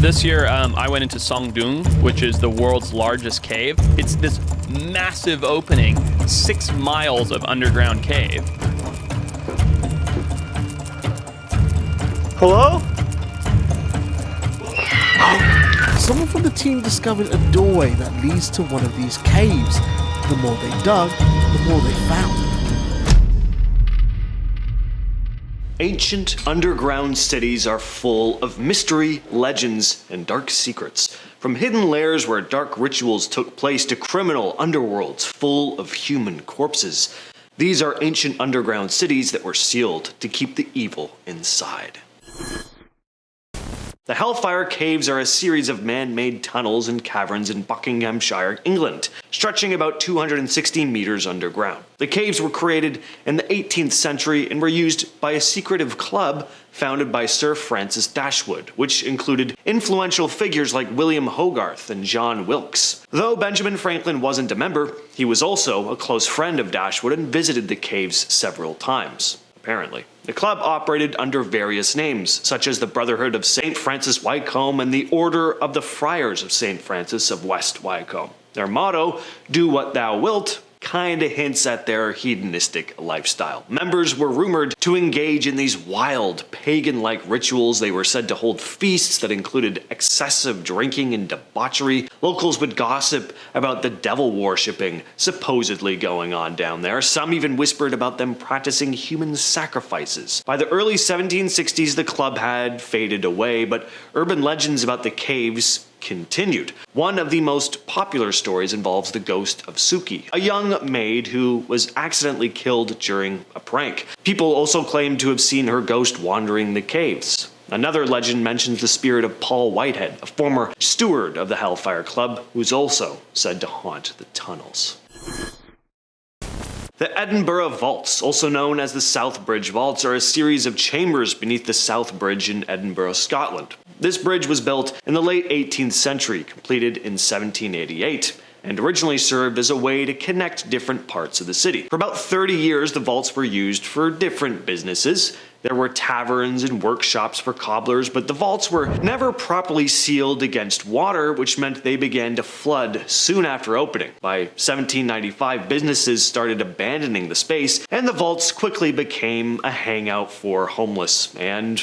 This year, I went into Songdung, which is the world's largest cave. It's this massive opening, 6 miles of underground cave. Hello? Someone from the team discovered a doorway that leads to one of these caves. The more they dug, the more they found. Ancient underground cities are full of mystery, legends, and dark secrets. From hidden lairs where dark rituals took place to criminal underworlds full of human corpses. These are ancient underground cities that were sealed to keep the evil inside. The Hellfire Caves are a series of man-made tunnels and caverns in Buckinghamshire, England, stretching about 260 meters underground. The caves were created in the 18th century and were used by a secretive club founded by Sir Francis Dashwood, which included influential figures like William Hogarth and John Wilkes. Though Benjamin Franklin wasn't a member, he was also a close friend of Dashwood and visited the caves several times, apparently. The club operated under various names, such as the Brotherhood of St. Francis Wycombe and the Order of the Friars of St. Francis of West Wycombe. Their motto, "Do what thou wilt," kinda hints at their hedonistic lifestyle. Members were rumored to engage in these wild, pagan-like rituals. They were said to hold feasts that included excessive drinking and debauchery. Locals would gossip about the devil worshipping supposedly going on down there. Some even whispered about them practicing human sacrifices. By the early 1760s, the club had faded away, but urban legends about the caves continued. One of the most popular stories involves the ghost of Suki, a young maid who was accidentally killed during a prank. People also claim to have seen her ghost wandering the caves. Another legend mentions the spirit of Paul Whitehead, a former steward of the Hellfire Club, who's also said to haunt the tunnels. The Edinburgh Vaults, also known as the South Bridge Vaults, are a series of chambers beneath the South Bridge in Edinburgh, Scotland. This bridge was built in the late 18th century, completed in 1788, and originally served as a way to connect different parts of the city. For about 30 years, the vaults were used for different businesses. There were taverns and workshops for cobblers, but the vaults were never properly sealed against water, which meant they began to flood soon after opening. By 1795, businesses started abandoning the space, and the vaults quickly became a hangout for homeless and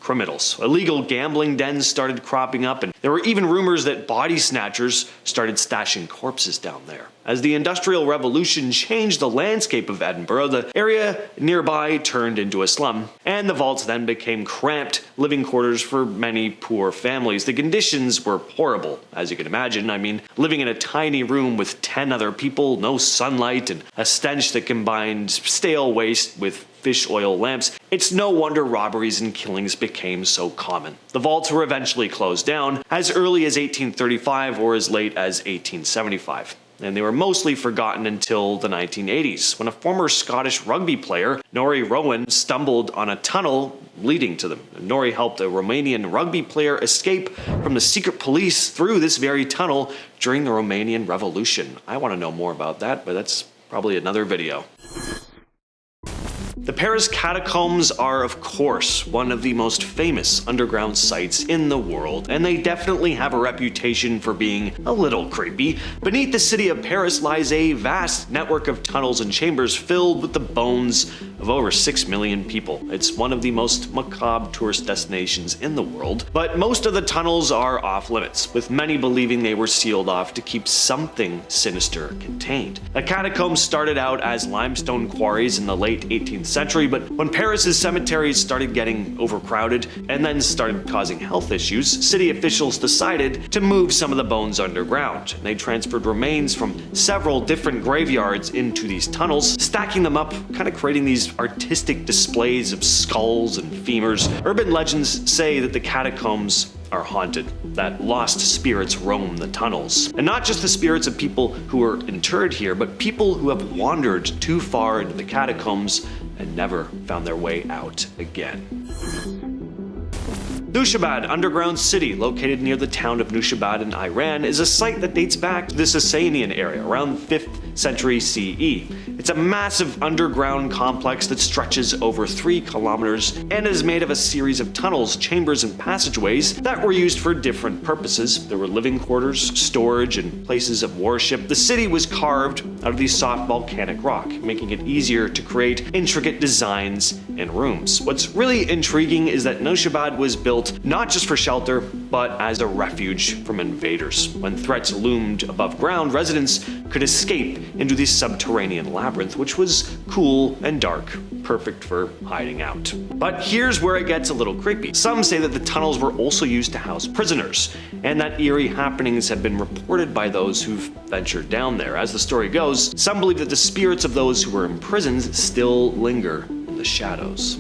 criminals. Illegal gambling dens started cropping up, and there were even rumors that body snatchers started stashing corpses down there. As the Industrial Revolution changed the landscape of Edinburgh, the area nearby turned into a slum, and the vaults then became cramped living quarters for many poor families. The conditions were horrible, as you can imagine. I mean, living in a tiny room with 10 other people, no sunlight, and a stench that combined stale waste with fish oil lamps. It's no wonder robberies and killings became so common. The vaults were eventually closed down as early as 1835 or as late as 1875. And they were mostly forgotten until the 1980s, when a former Scottish rugby player, Norrie Rowan, stumbled on a tunnel leading to them. Norrie helped a Romanian rugby player escape from the secret police through this very tunnel during the Romanian Revolution. I want to know more about that, but that's probably another video. The Paris Catacombs are, of course, one of the most famous underground sites in the world, and they definitely have a reputation for being a little creepy. Beneath the city of Paris lies a vast network of tunnels and chambers filled with the bones of over 6 million people. It's one of the most macabre tourist destinations in the world, but most of the tunnels are off limits, with many believing they were sealed off to keep something sinister contained. The catacombs started out as limestone quarries in the late 18th century, but when Paris's cemeteries started getting overcrowded and then started causing health issues, city officials decided to move some of the bones underground. They transferred remains from several different graveyards into these tunnels, stacking them up, kind of creating these artistic displays of skulls and femurs. Urban legends say that the catacombs are haunted, that lost spirits roam the tunnels. And not just the spirits of people who are interred here, but people who have wandered too far into the catacombs and never found their way out again. Nushabad underground city, located near the town of Nushabad in Iran, is a site that dates back to the Sasanian area, around 5th century CE. It's a massive underground complex that stretches over 3 kilometers and is made of a series of tunnels, chambers, and passageways that were used for different purposes. There were living quarters, storage, and places of worship. The city was carved out of the soft volcanic rock, making it easier to create intricate designs and rooms. What's really intriguing is that Nushabad was built not just for shelter, but as a refuge from invaders. When threats loomed above ground, residents could escape into the subterranean labyrinth, which was cool and dark, perfect for hiding out. But here's where it gets a little creepy. Some say that the tunnels were also used to house prisoners, and that eerie happenings have been reported by those who've ventured down there. As the story goes, some believe that the spirits of those who were imprisoned still linger in the shadows.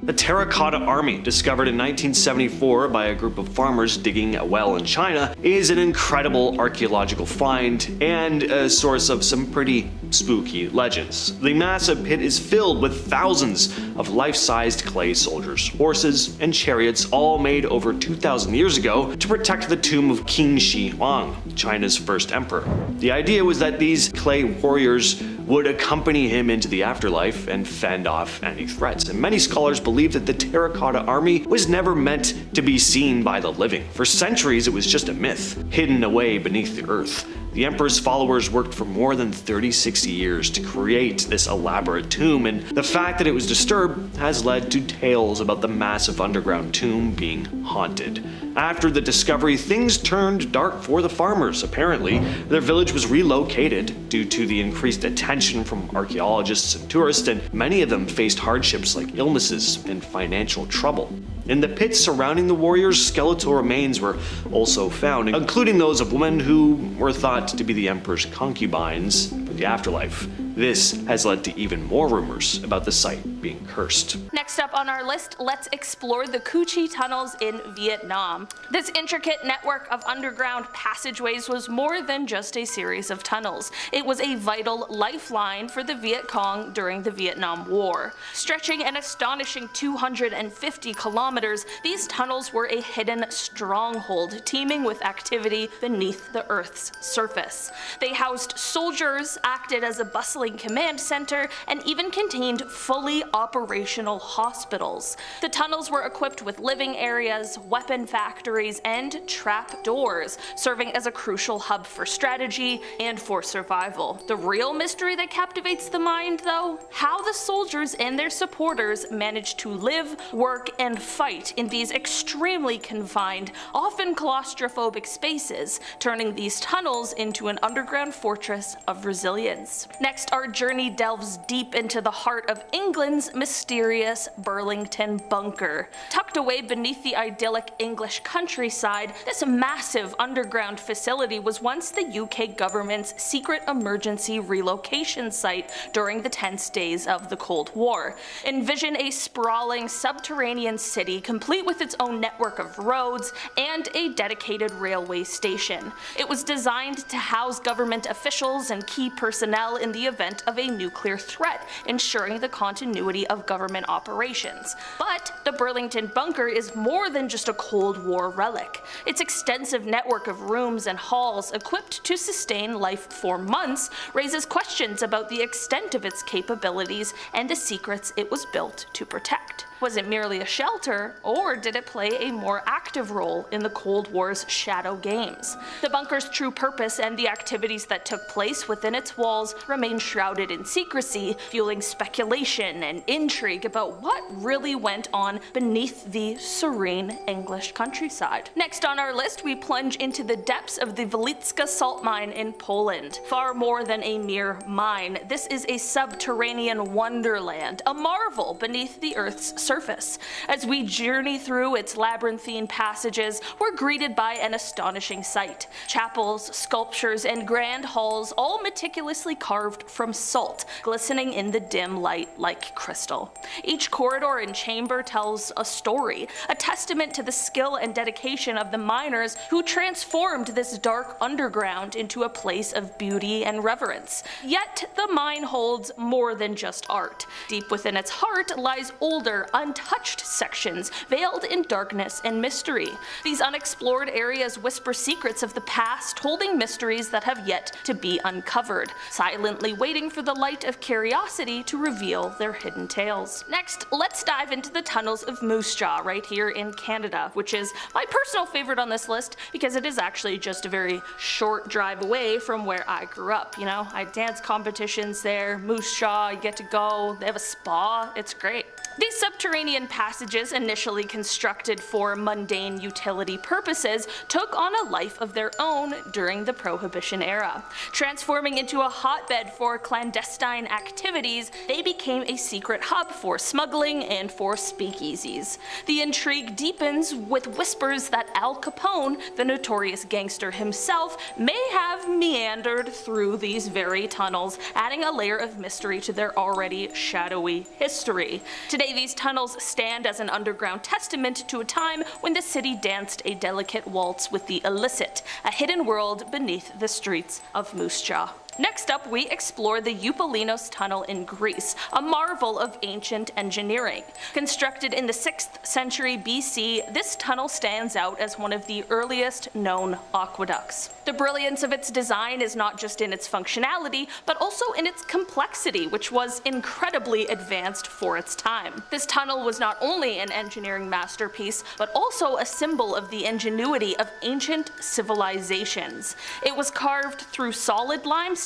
The Terracotta Army, discovered in 1974 by a group of farmers digging a well in China, is an incredible archaeological find and a source of some pretty spooky legends. The massive pit is filled with thousands of life-sized clay soldiers, horses, and chariots, all made over 2,000 years ago to protect the tomb of King Shi Huang, China's first emperor. The idea was that these clay warriors would accompany him into the afterlife and fend off any threats. And many scholars believe that the Terracotta Army was never meant to be seen by the living. For centuries, it was just a myth, hidden away beneath the earth. The emperor's followers worked for more than 36 years to create this elaborate tomb, and the fact that it was disturbed has led to tales about the massive underground tomb being haunted. After the discovery, things turned dark for the farmers. Apparently, their village was relocated due to the increased attention from archaeologists and tourists, and many of them faced hardships like illnesses and financial trouble. In the pits surrounding the warriors, skeletal remains were also found, including those of women who were thought to be the emperor's concubines for the afterlife. This has led to even more rumors about the site being cursed. Next up on our list, let's explore the Cu Chi tunnels in Vietnam. This intricate network of underground passageways was more than just a series of tunnels. It was a vital lifeline for the Viet Cong during the Vietnam War. Stretching an astonishing 250 kilometers, these tunnels were a hidden stronghold teeming with activity beneath the Earth's surface. They housed soldiers, acted as a bustling command center, and even contained fully operational hospitals. The tunnels were equipped with living areas, weapon factories, and trap doors, serving as a crucial hub for strategy and for survival. The real mystery that captivates the mind, though? How the soldiers and their supporters managed to live, work, and fight in these extremely confined, often claustrophobic spaces, turning these tunnels into an underground fortress of resilience. Next, our journey delves deep into the heart of England's mysterious Burlington Bunker. Tucked away beneath the idyllic English countryside, this massive underground facility was once the UK government's secret emergency relocation site during the tense days of the Cold War. Envision a sprawling subterranean city complete with its own network of roads and a dedicated railway station. It was designed to house government officials and key personnel in the event of a nuclear threat, ensuring the continuity of government operations. But the Burlington Bunker is more than just a Cold War relic. Its extensive network of rooms and halls equipped to sustain life for months raises questions about the extent of its capabilities and the secrets it was built to protect. Was it merely a shelter, or did it play a more active role in the Cold War's shadow games? The bunker's true purpose and the activities that took place within its walls remain shrouded in secrecy, fueling speculation and intrigue about what really went on beneath the serene English countryside. Next on our list, we plunge into the depths of the Wieliczka salt mine in Poland. Far more than a mere mine, this is a subterranean wonderland, a marvel beneath the Earth's surface. As we journey through its labyrinthine passages, we're greeted by an astonishing sight. Chapels, sculptures, and grand halls, all meticulously carved from salt, glistening in the dim light like crystal. Each corridor and chamber tells a story, a testament to the skill and dedication of the miners who transformed this dark underground into a place of beauty and reverence. Yet, the mine holds more than just art. Deep within its heart lies older, untouched sections, veiled in darkness and mystery. These unexplored areas whisper secrets of the past, holding mysteries that have yet to be uncovered, silently waiting for the light of curiosity to reveal their hidden tales. Next, let's dive into the tunnels of Moose Jaw right here in Canada, which is my personal favorite on this list because it is actually just a very short drive away from where I grew up. You know, I dance competitions there, Moose Jaw, you get to go, they have a spa, it's great. These subterranean passages, initially constructed for mundane utility purposes, took on a life of their own during the Prohibition era. Transforming into a hotbed for clandestine activities, they became a secret hub for smuggling and for speakeasies. The intrigue deepens with whispers that Al Capone, the notorious gangster himself, may have meandered through these very tunnels, adding a layer of mystery to their already shadowy history. Today, these tunnels stand as an underground testament to a time when the city danced a delicate waltz with the illicit, a hidden world beneath the streets of Moose Jaw. Next up, we explore the Eupalinos tunnel in Greece, a marvel of ancient engineering. Constructed in the 6th century BC, this tunnel stands out as one of the earliest known aqueducts. The brilliance of its design is not just in its functionality, but also in its complexity, which was incredibly advanced for its time. This tunnel was not only an engineering masterpiece, but also a symbol of the ingenuity of ancient civilizations. It was carved through solid limestone,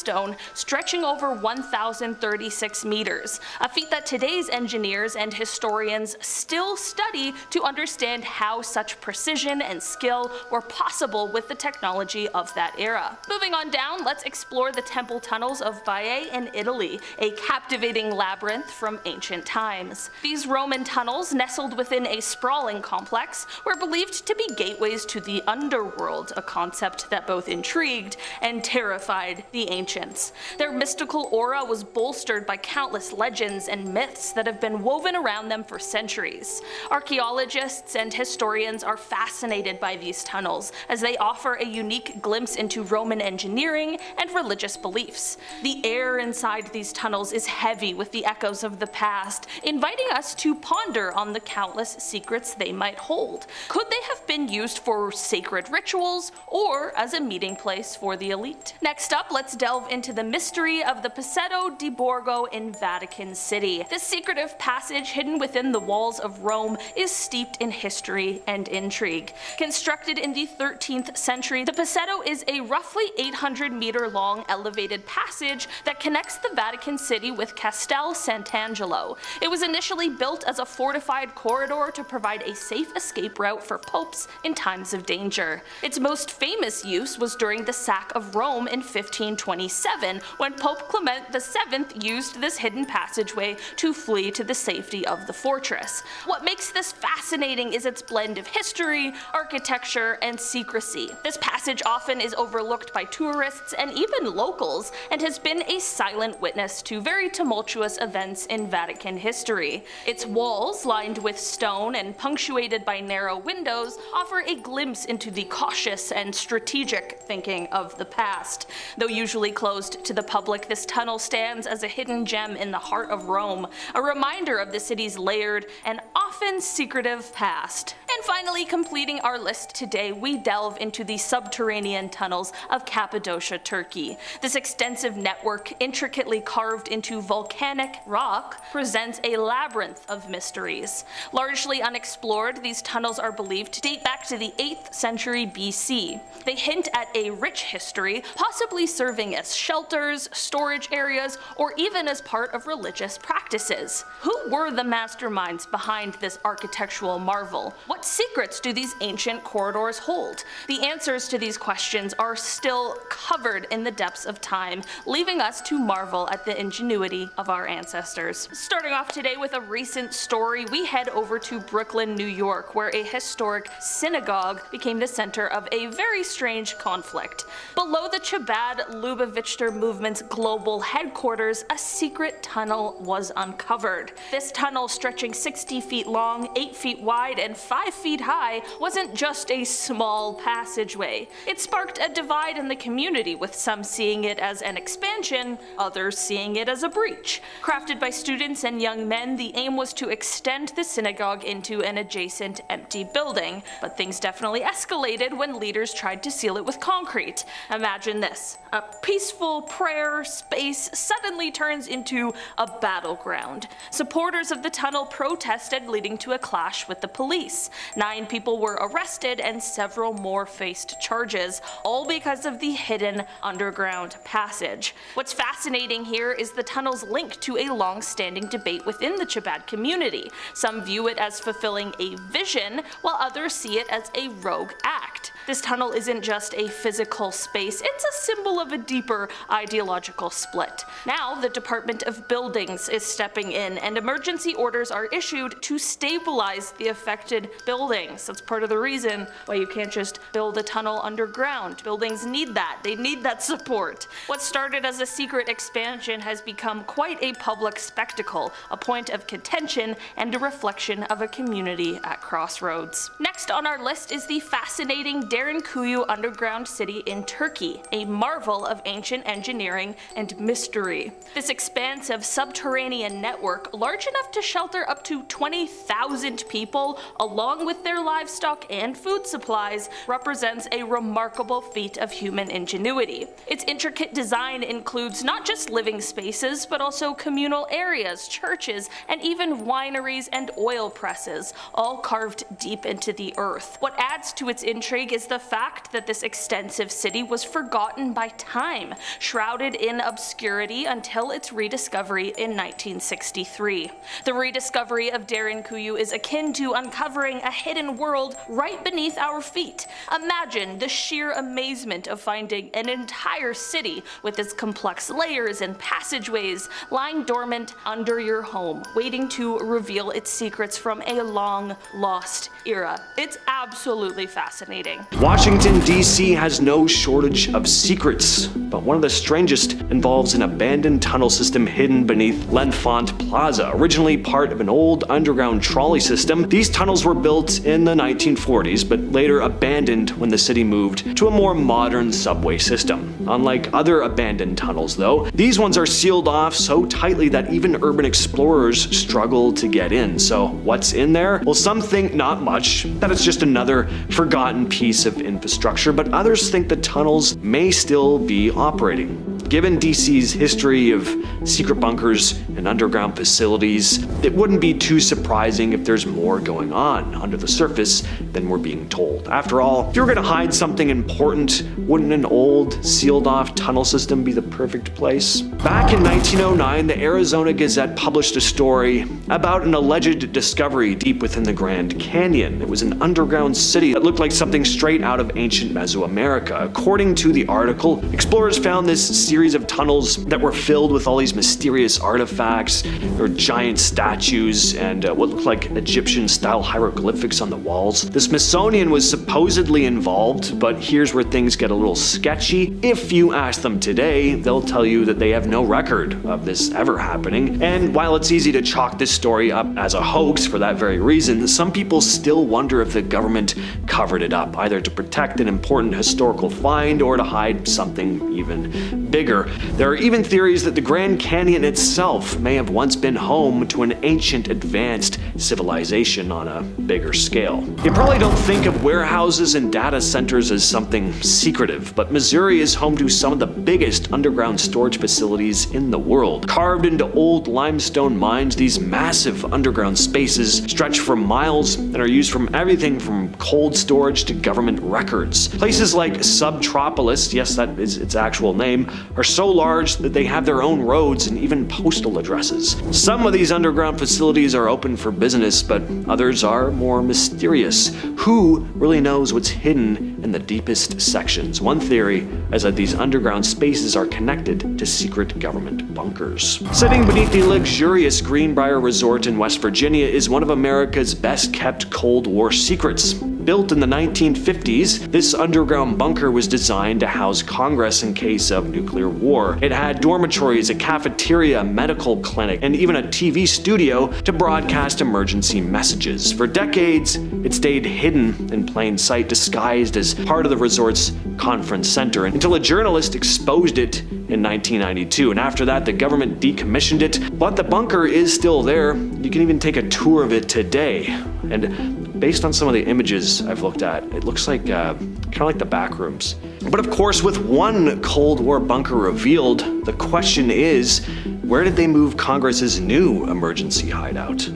stretching over 1,036 meters, a feat that today's engineers and historians still study to understand how such precision and skill were possible with the technology of that era. Moving on down, let's explore the temple tunnels of Baiae in Italy, a captivating labyrinth from ancient times. These Roman tunnels, nestled within a sprawling complex, were believed to be gateways to the underworld, a concept that both intrigued and terrified the ancients. Their mystical aura was bolstered by countless legends and myths that have been woven around them for centuries. Archaeologists and historians are fascinated by these tunnels, as they offer a unique glimpse into Roman engineering and religious beliefs. The air inside these tunnels is heavy with the echoes of the past, inviting us to ponder on the countless secrets they might hold. Could they have been used for sacred rituals, or as a meeting place for the elite? Next up, let's delve into the mystery of the Passetto di Borgo in Vatican City. This secretive passage hidden within the walls of Rome is steeped in history and intrigue. Constructed in the 13th century, the Passetto is a roughly 800-meter long elevated passage that connects the Vatican City with Castel Sant'Angelo. It was initially built as a fortified corridor to provide a safe escape route for popes in times of danger. Its most famous use was during the sack of Rome in 1527, when Pope Clement VII used this hidden passageway to flee to the safety of the fortress. What makes this fascinating is its blend of history, architecture, and secrecy. This passage often is overlooked by tourists and even locals, and has been a silent witness to very tumultuous events in Vatican history. Its walls, lined with stone and punctuated by narrow windows, offer a glimpse into the cautious and strategic thinking of the past. Though usually closed to the public, this tunnel stands as a hidden gem in the heart of Rome, a reminder of the city's layered and often secretive past. And finally, completing our list today, we delve into the subterranean tunnels of Cappadocia, Turkey. This extensive network, intricately carved into volcanic rock, presents a labyrinth of mysteries. Largely unexplored, these tunnels are believed to date back to the 8th century BC. They hint at a rich history, possibly serving as shelters, storage areas, or even as part of religious practices. Who were the masterminds behind this architectural marvel? What secrets do these ancient corridors hold? The answers to these questions are still covered in the depths of time, leaving us to marvel at the ingenuity of our ancestors. Starting off today with a recent story, we head over to Brooklyn, New York, where a historic synagogue became the center of a very strange conflict. Below the Chabad Lubavitcher movement's global headquarters, a secret tunnel was uncovered. This tunnel, stretching 60 feet long, 8 feet wide, and 5 5 feet high wasn't just a small passageway. It sparked a divide in the community, with some seeing it as an expansion, others seeing it as a breach. Crafted by students and young men, the aim was to extend the synagogue into an adjacent empty building, but things definitely escalated when leaders tried to seal it with concrete. Imagine this: a peaceful prayer space suddenly turns into a battleground. Supporters of the tunnel protested, leading to a clash with the police. 9 people were arrested and several more faced charges, all because of the hidden underground passage. What's fascinating here is the tunnel's link to a long-standing debate within the Chabad community. Some view it as fulfilling a vision, while others see it as a rogue act. This tunnel isn't just a physical space, it's a symbol of a deeper ideological split. Now, the Department of Buildings is stepping in, and emergency orders are issued to stabilize the affected buildings. That's part of the reason why you can't just build a tunnel underground. Buildings need that. They need that support. What started as a secret expansion has become quite a public spectacle, a point of contention and a reflection of a community at crossroads. Next on our list is the fascinating Derinkuyu underground city in Turkey, a marvel of ancient engineering and mystery. This expansive subterranean network, large enough to shelter up to 20,000 people, along with their livestock and food supplies, represents a remarkable feat of human ingenuity. Its intricate design includes not just living spaces, but also communal areas, churches, and even wineries and oil presses, all carved deep into the earth. What adds to its intrigue is the fact that this extensive city was forgotten by time, shrouded in obscurity until its rediscovery in 1963. The rediscovery of Derinkuyu is akin to uncovering a hidden world right beneath our feet. Imagine the sheer amazement of finding an entire city with its complex layers and passageways lying dormant under your home, waiting to reveal its secrets from a long-lost era. It's absolutely fascinating. Washington, D.C. has no shortage of secrets, but one of the strangest involves an abandoned tunnel system hidden beneath L'Enfant Plaza. Originally part of an old underground trolley system, these tunnels were built in the 1940s, but later abandoned when the city moved to a more modern subway system. Unlike other abandoned tunnels, though, these ones are sealed off so tightly that even urban explorers struggle to get in. So what's in there? Well, some think not much, that it's just another forgotten piece of infrastructure, but others think the tunnels may still be operating. Given DC's history of secret bunkers and underground facilities, it wouldn't be too surprising if there's more going on under the surface than we're being told. After all, if you were going to hide something important, wouldn't an old, sealed-off tunnel system be the perfect place? Back in 1909, the Arizona Gazette published a story about an alleged discovery deep within the Grand Canyon. It was an underground city that looked like something straight out of ancient Mesoamerica. According to the article, explorers found this series of tunnels that were filled with all these mysterious artifacts. There were giant statues and what looked like Egyptian-style hieroglyphics on the walls. The Smithsonian was supposedly involved, but here's where things get a little sketchy. If you ask them today, they'll tell you that they have no record of this ever happening. And while it's easy to chalk this story up as a hoax for that very reason, some people still wonder if the government covered it up, either to protect an important historical find or to hide something even bigger. There are even theories that the Grand Canyon itself may have once been home to an ancient advanced civilization on a bigger scale. You probably don't think of warehouses and data centers as something secretive, but Missouri is home to some of the biggest underground storage facilities in the world. Carved into old limestone mines, these massive underground spaces stretch for miles and are used from everything from cold storage to government records. Places like Subtropolis, yes, that is its actual name, are so large that they have their own roads and even postal addresses. Some of these underground facilities are open for business, but others are more mysterious. Who really knows what's hidden in the deepest sections? One theory is that these underground spaces are connected to secret government bunkers. Sitting beneath the luxurious Greenbrier Resort in West Virginia is one of America's best-kept Cold War secrets. Built in the 1950s, this underground bunker was designed to house Congress in case of nuclear war. It had dormitories, a cafeteria, a medical clinic, and even a TV studio to broadcast emergency messages. For decades, it stayed hidden in plain sight, disguised as part of the resort's conference center, until a journalist exposed it in 1992, and after that the government decommissioned it. But the bunker is still there. You can even take a tour of it today, and based on some of the images I've looked at, it looks like kind of like the back rooms. But of course, with one Cold War bunker revealed, the question is, where did they move Congress's new emergency hideout?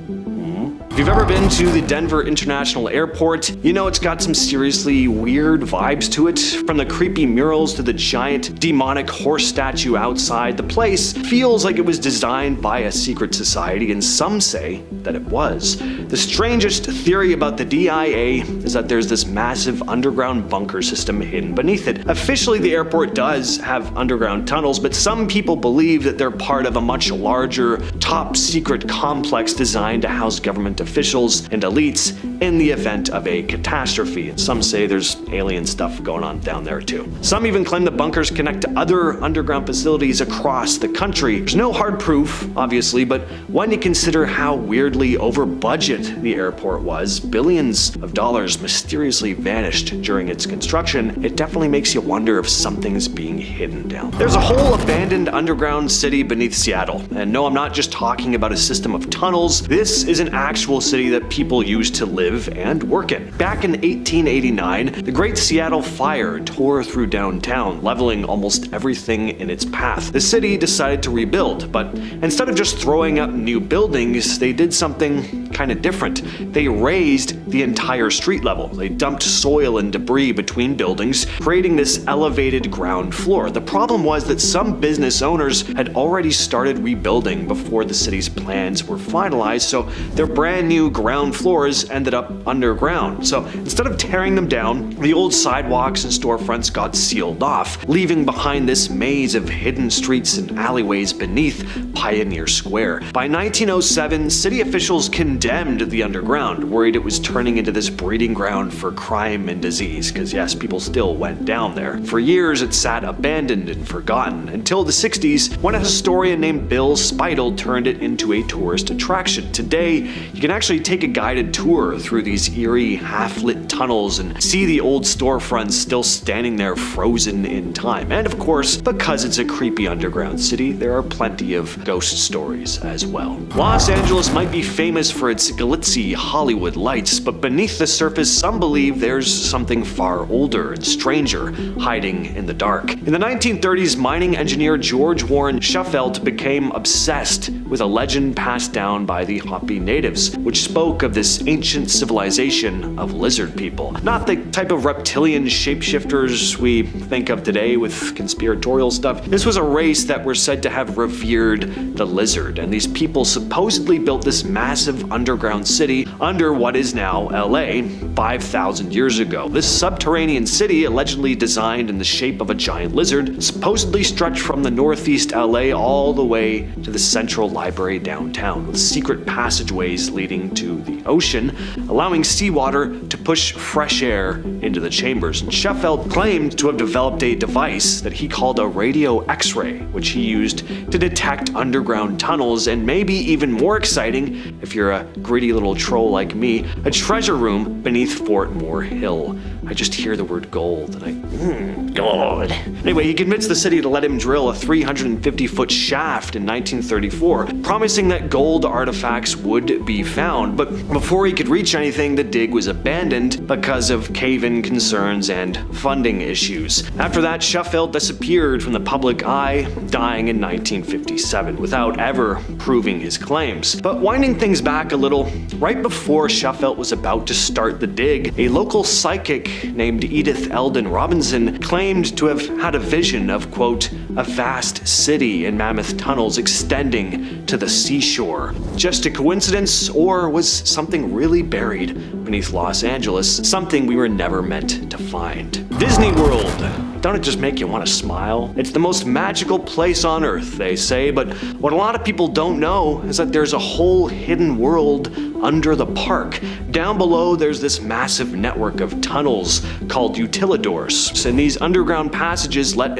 If you've ever been to the Denver International Airport, you know it's got some seriously weird vibes to it. From the creepy murals to the giant demonic horse statue outside, the place feels like it was designed by a secret society, and some say that it was. The strangest theory about the DIA is that there's this massive underground bunker system hidden beneath it. Officially, the airport does have underground tunnels, but some people believe that they're part of a much larger, top secret complex designed to house government officials and elites in the event of a catastrophe. And some say there's alien stuff going on down there too. Some even claim the bunkers connect to other underground facilities across the country. There's no hard proof, obviously, but when you consider how weirdly over budget the airport was, billions of dollars mysteriously vanished during its construction, it definitely makes you wonder if something's being hidden down there. There's a whole abandoned underground city beneath Seattle. And no, I'm not just talking about a system of tunnels. This is an actual city that people used to live and work in. Back in 1889, the Great Seattle Fire tore through downtown, leveling almost everything in its path. The city decided to rebuild, but instead of just throwing up new buildings, they did something kind of different. They raised the entire street level. They dumped soil and debris between buildings, creating this elevated ground floor. The problem was that some business owners had already started rebuilding before the city's plans were finalized, so their brand new ground floors ended up underground. So instead of tearing them down, the old sidewalks and storefronts got sealed off, leaving behind this maze of hidden streets and alleyways beneath Pioneer Square. By 1907, city officials condemned the underground, worried it was turning into this breeding ground for crime and disease, because yes, people still went down there. For years, it sat abandoned and forgotten, until the 60s, when a historian named Bill Speidel turned it into a tourist attraction. Today, you can actually take a guided tour through these eerie, half-lit tunnels and see the old storefronts still standing there frozen in time. And of course, because it's a creepy underground city, there are plenty of ghost stories as well. Los Angeles might be famous for its glitzy Hollywood lights, but beneath the surface, some believe there's something far older and stranger hiding in the dark. In the 1930s, mining engineer George Warren Shufeldt became obsessed with a legend passed down by the Hopi natives, which spoke of this ancient civilization of lizard people. Not the type of reptilian shapeshifters we think of today with conspiratorial stuff. This was a race that were said to have revered the lizard, and these people supposedly built this massive underground city under what is now LA 5,000 years ago. This subterranean city, allegedly designed in the shape of a giant lizard, supposedly stretched from the northeast LA all the way to the Central Library downtown, with secret passageways leading to the ocean, allowing seawater to push fresh air into the chambers. And Shufeldt claimed to have developed a device that he called a radio X-ray, which he used to detect underground tunnels, and maybe even more exciting, if you're a greedy little troll like me, a treasure room beneath Fort Moore Hill. I just hear the word gold and gold. Anyway, he convinced the city to let him drill a 350-foot shaft in 1934, promising that gold artifacts would be found. But before he could reach anything, the dig was abandoned because of cave-in concerns and funding issues. After that, Shufeldt disappeared from the public eye, dying in 1957 without ever proving his claims. But winding things back a little, right before Shufeldt was about to start the dig, a local psychic named Edith Eldon Robinson claimed to have had a vision of, quote, a vast city in mammoth tunnels extending to the seashore. Just a coincidence, or was something really buried beneath Los Angeles, something we were never meant to find? Disney World. Don't it just make you want to smile? It's the most magical place on earth, they say, but what a lot of people don't know is that there's a whole hidden world under the park. Down below, there's this massive network of tunnels called Utilidors, and these underground passages let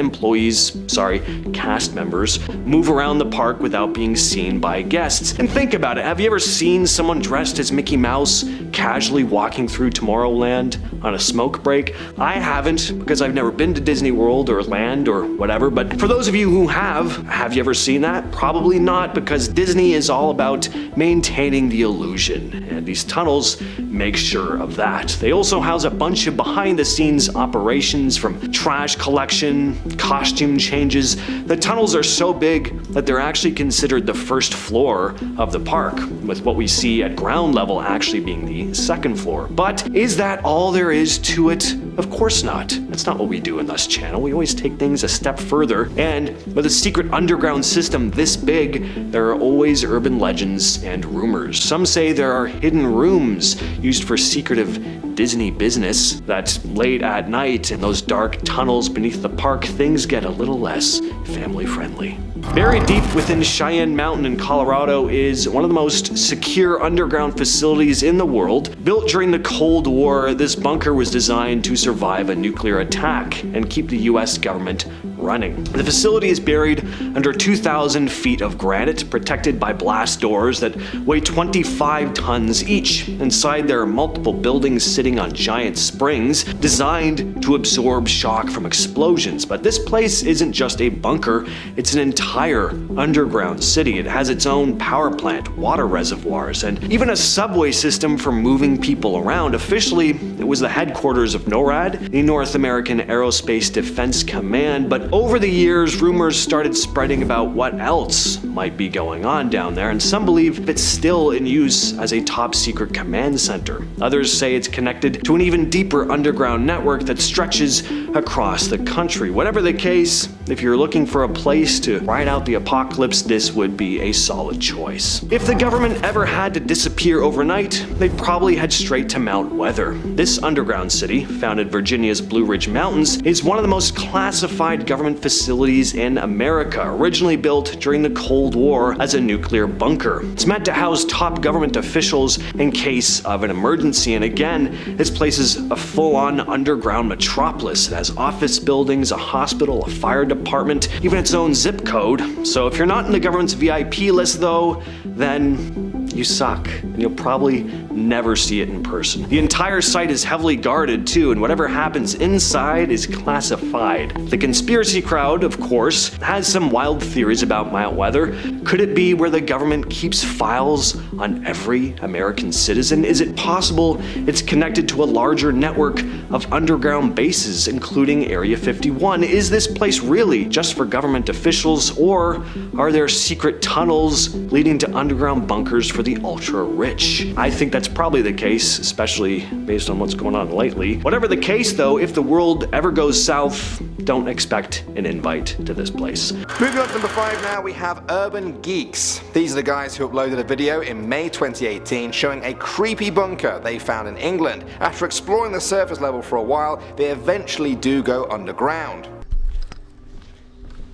cast members, move around the park without being seen by guests. And think about it, have you ever seen someone dressed as Mickey Mouse casually walking through Tomorrowland on a smoke break? I haven't, because I've never been to Disney World or Land or whatever, but for those of you who have you ever seen that? Probably not, because Disney is all about maintaining the illusion, and these tunnels make sure of that. They also house a bunch of behind-the-scenes operations, from trash collection, costume changes. The tunnels are so big that they're actually considered the first floor of the park, with what we see at ground level actually being the second floor. But is that all there is to it? Of course not. That's not what we do in this channel. We always take things a step further, and with a secret underground system this big, there are always urban legends and rumors. Some say there are hidden rooms used for secretive Disney business, that late at night in those dark tunnels beneath the park, things get a little less family friendly. Buried deep within Cheyenne Mountain in Colorado is one of the most secure underground facilities in the world. Built during the Cold War, this bunker was designed to survive a nuclear attack and keep the US government running. The facility is buried under 2,000 feet of granite, protected by blast doors that weigh 25 tons each. Inside, there are multiple buildings sitting on giant springs designed to absorb shock from explosions. But this place isn't just a bunker, it's an entire underground city. It has its own power plant, water reservoirs, and even a subway system for moving people around. Officially, it was the headquarters of NORAD, the North American Aerospace Defense Command, but over the years, rumors started spreading about what else might be going on down there, and some believe it's still in use as a top secret command center. Others say it's connected to an even deeper underground network that stretches across the country. Whatever the case, if you're looking for a place to ride out the apocalypse, this would be a solid choice. If the government ever had to disappear overnight, they'd probably head straight to Mount Weather. This underground city, found in Virginia's Blue Ridge Mountains, is one of the most classified government facilities in America, originally built during the Cold War as a nuclear bunker. It's meant to house top government officials in case of an emergency, and again, this place is a full-on underground metropolis. It has office buildings, a hospital, a fire department, even its own zip code. So if you're not in the government's VIP list though, then you suck, and you'll probably never see it in person. The entire site is heavily guarded too, and whatever happens inside is classified. The conspiracy crowd, of course, has some wild theories about Mount Weather. Could it be where the government keeps files on every American citizen? Is it possible it's connected to a larger network of underground bases, including Area 51? Is this place really just for government officials, or are there secret tunnels leading to underground bunkers for the ultra-rich? I think that's probably the case, especially based on what's going on lately. Whatever the case though, if the world ever goes south, don't expect an invite to this place. Moving on to number 5 now, we have Urban Geeks. These are the guys who uploaded a video in May 2018 showing a creepy bunker they found in England. After exploring the surface level for a while, they eventually do go underground.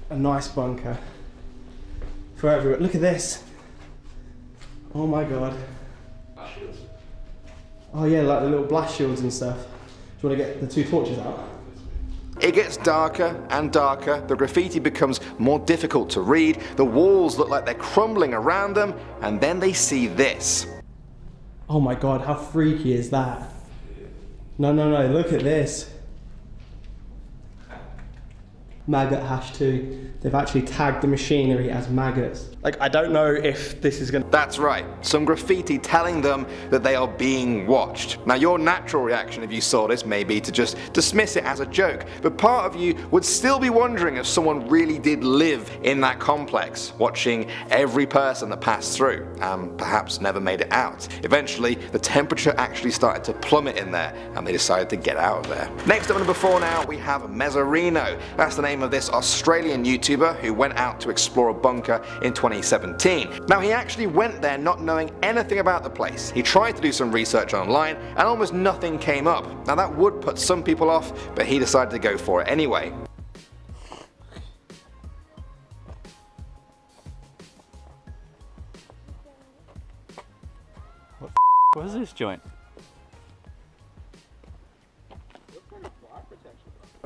A nice bunker for everyone. Look at this. Oh my god. Oh yeah, like the little blast shields and stuff. Do you want to get the 2 torches out? It gets darker and darker, the graffiti becomes more difficult to read, the walls look like they're crumbling around them, and then they see this. Oh my god, how freaky is that? No, look at this. Maggot #2. They've actually tagged the machinery as maggots. Like, I don't know if this is gonna... That's right, some graffiti telling them that they are being watched. Now your natural reaction if you saw this may be to just dismiss it as a joke, but part of you would still be wondering if someone really did live in that complex, watching every person that passed through, and perhaps never made it out. Eventually, the temperature actually started to plummet in there, and they decided to get out of there. Next up at number 4 now, we have Mezzarino. That's the name of this Australian YouTuber who went out to explore a bunker in 2017. Now he actually went there not knowing anything about the place. He tried to do some research online and almost nothing came up. Now that would put some people off, but he decided to go for it anyway. was this joint?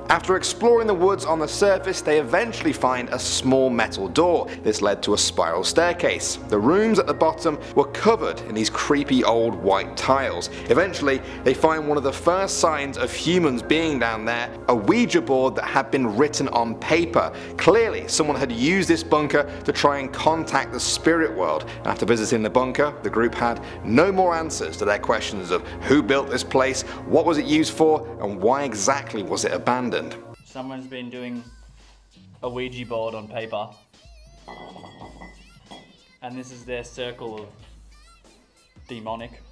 After exploring the woods on the surface, they eventually find a small metal door. This led to a spiral staircase. The rooms at the bottom were covered in these creepy old white tiles. Eventually, they find one of the first signs of humans being down there, a Ouija board that had been written on paper. Clearly, someone had used this bunker to try and contact the spirit world. After visiting the bunker, the group had no more answers to their questions of who built this place, what was it used for, and why exactly was it abandoned. Someone's been doing a Ouija board on paper. And this is their circle of demonic.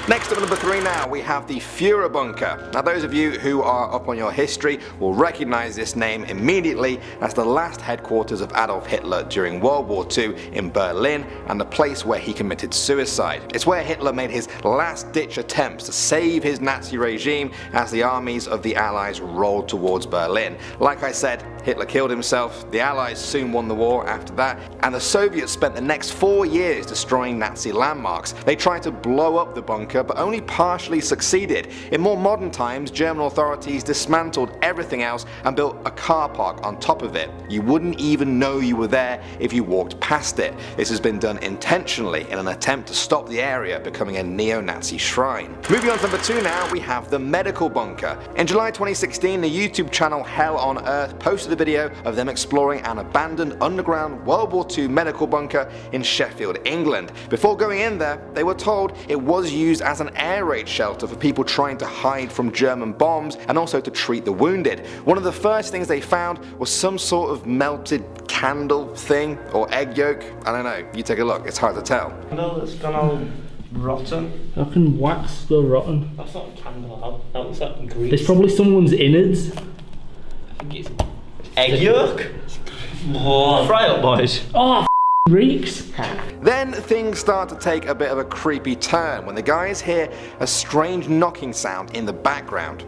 Next up at number 3 now, we have the Fuhrerbunker. Now those of you who are up on your history will recognise this name immediately as the last headquarters of Adolf Hitler during World War II in Berlin and the place where he committed suicide. It's where Hitler made his last ditch attempts to save his Nazi regime as the armies of the Allies rolled towards Berlin. Like I said, Hitler killed himself, the Allies soon won the war after that, and the Soviets spent the next 4 years destroying Nazi landmarks. They tried to blow up the bunker but only partially succeeded. In more modern times, German authorities dismantled everything else and built a car park on top of it. You wouldn't even know you were there if you walked past it. This has been done intentionally in an attempt to stop the area becoming a neo-Nazi shrine. Moving on to number 2 now, we have the medical bunker. In July 2016, the YouTube channel Hell on Earth posted a video of them exploring an abandoned underground World War II medical bunker in Sheffield, England. Before going in there, they were told it was used as an air raid shelter for people trying to hide from German bombs and also to treat the wounded. One of the first things they found was some sort of melted candle thing or egg yolk. I don't know, you take a look, it's hard to tell. Candle that's gone all rotten. How can wax go rotten? That's not a candle, that looks like grease. There's probably someone's innards. I think it's egg yolk. Fry up, boys. Oh, reeks. Then things start to take a bit of a creepy turn when the guys hear a strange knocking sound in the background.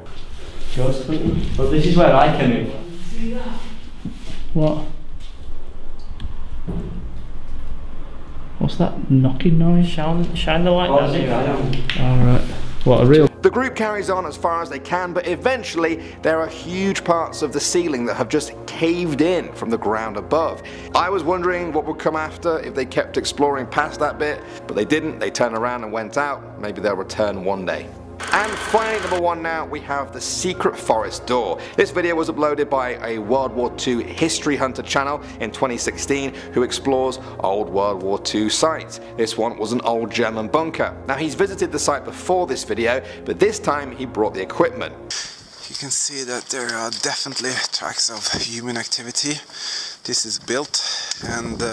Ghost hunting? Well, this is where I came in. What? What's that knocking noise? Shine the light down. Alright. What, a real... The group carries on as far as they can, but eventually there are huge parts of the ceiling that have just caved in from the ground above. I was wondering what would come after if they kept exploring past that bit, but they didn't. They turned around and went out. Maybe they'll return one day. And finally, number 1 now, we have the secret forest door. This video was uploaded by a World War II history hunter channel in 2016 who explores old World War II sites. This one was an old German bunker. Now he's visited the site before this video, but this time he brought the equipment. You can see that there are definitely tracks of human activity. This is built and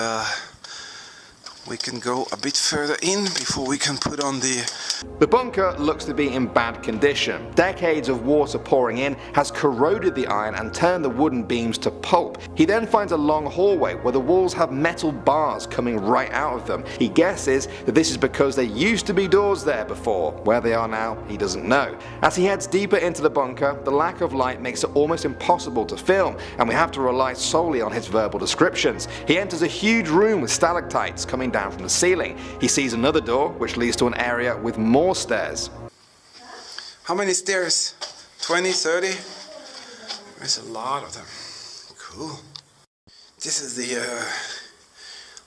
we can go a bit further in before we can put on the... The bunker looks to be in bad condition. Decades of water pouring in has corroded the iron and turned the wooden beams to pulp. He then finds a long hallway where the walls have metal bars coming right out of them. He guesses that this is because there used to be doors there before. Where they are now, he doesn't know. As he heads deeper into the bunker, the lack of light makes it almost impossible to film, and we have to rely solely on his verbal descriptions. He enters a huge room with stalactites coming down from the ceiling. He sees another door which leads to an area with more stairs. How many stairs? 20, 30? There's a lot of them. Cool. This is the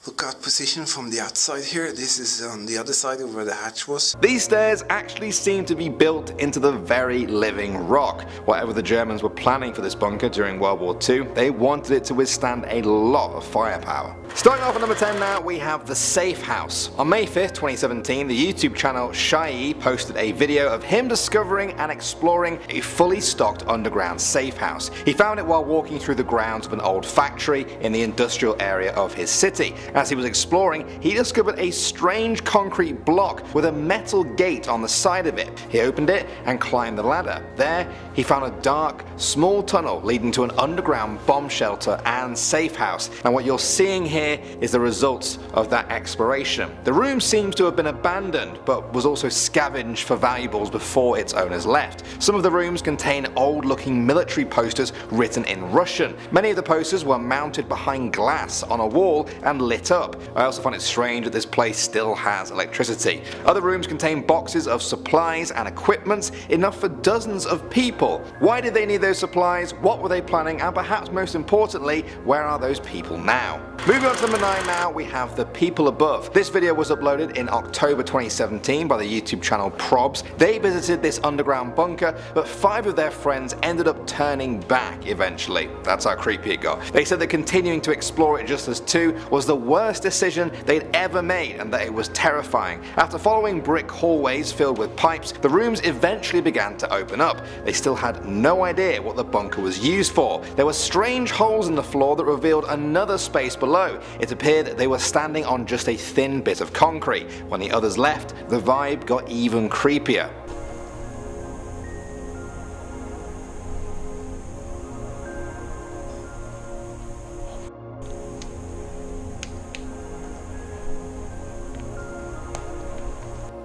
lookout position from the outside here. This is on the other side of where the hatch was. These stairs actually seem to be built into the very living rock. Whatever the Germans were planning for this bunker during World War II, they wanted it to withstand a lot of firepower. Starting off at number 10 now, we have the Safe House. On May 5th, 2017, the YouTube channel Cheyenne posted a video of him discovering and exploring a fully stocked underground safe house. He found it while walking through the grounds of an old factory in the industrial area of his city. As he was exploring, he discovered a strange concrete block with a metal gate on the side of it. He opened it and climbed the ladder. There, he found a dark, small tunnel leading to an underground bomb shelter and safe house. And what you're seeing here is the results of that exploration. The room seems to have been abandoned, but was also scavenged for valuables before its owners left. Some of the rooms contain old-looking military posters written in Russian. Many of the posters were mounted behind glass on a wall and lit lit up. I also find it strange that this place still has electricity. Other rooms contain boxes of supplies and equipment, enough for dozens of people. Why did they need those supplies? What were they planning? And perhaps most importantly, where are those people now? Moving on to number 9 now, we have The People Above. This video was uploaded in October 2017 by the YouTube channel Probs. They visited this underground bunker, but 5 of their friends ended up turning back eventually. That's how creepy it got. They said that continuing to explore it just as 2 was the worst decision they'd ever made and that it was terrifying. After following brick hallways filled with pipes, the rooms eventually began to open up. They still had no idea what the bunker was used for. There were strange holes in the floor that revealed another space below. It appeared that they were standing on just a thin bit of concrete. When the others left, the vibe got even creepier.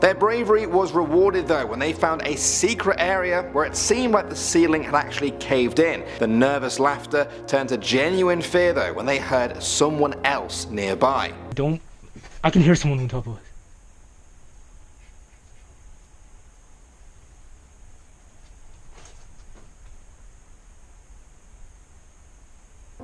Their bravery was rewarded though when they found a secret area where it seemed like the ceiling had actually caved in. The nervous laughter turned to genuine fear though when they heard someone else nearby. I can hear someone on top of us.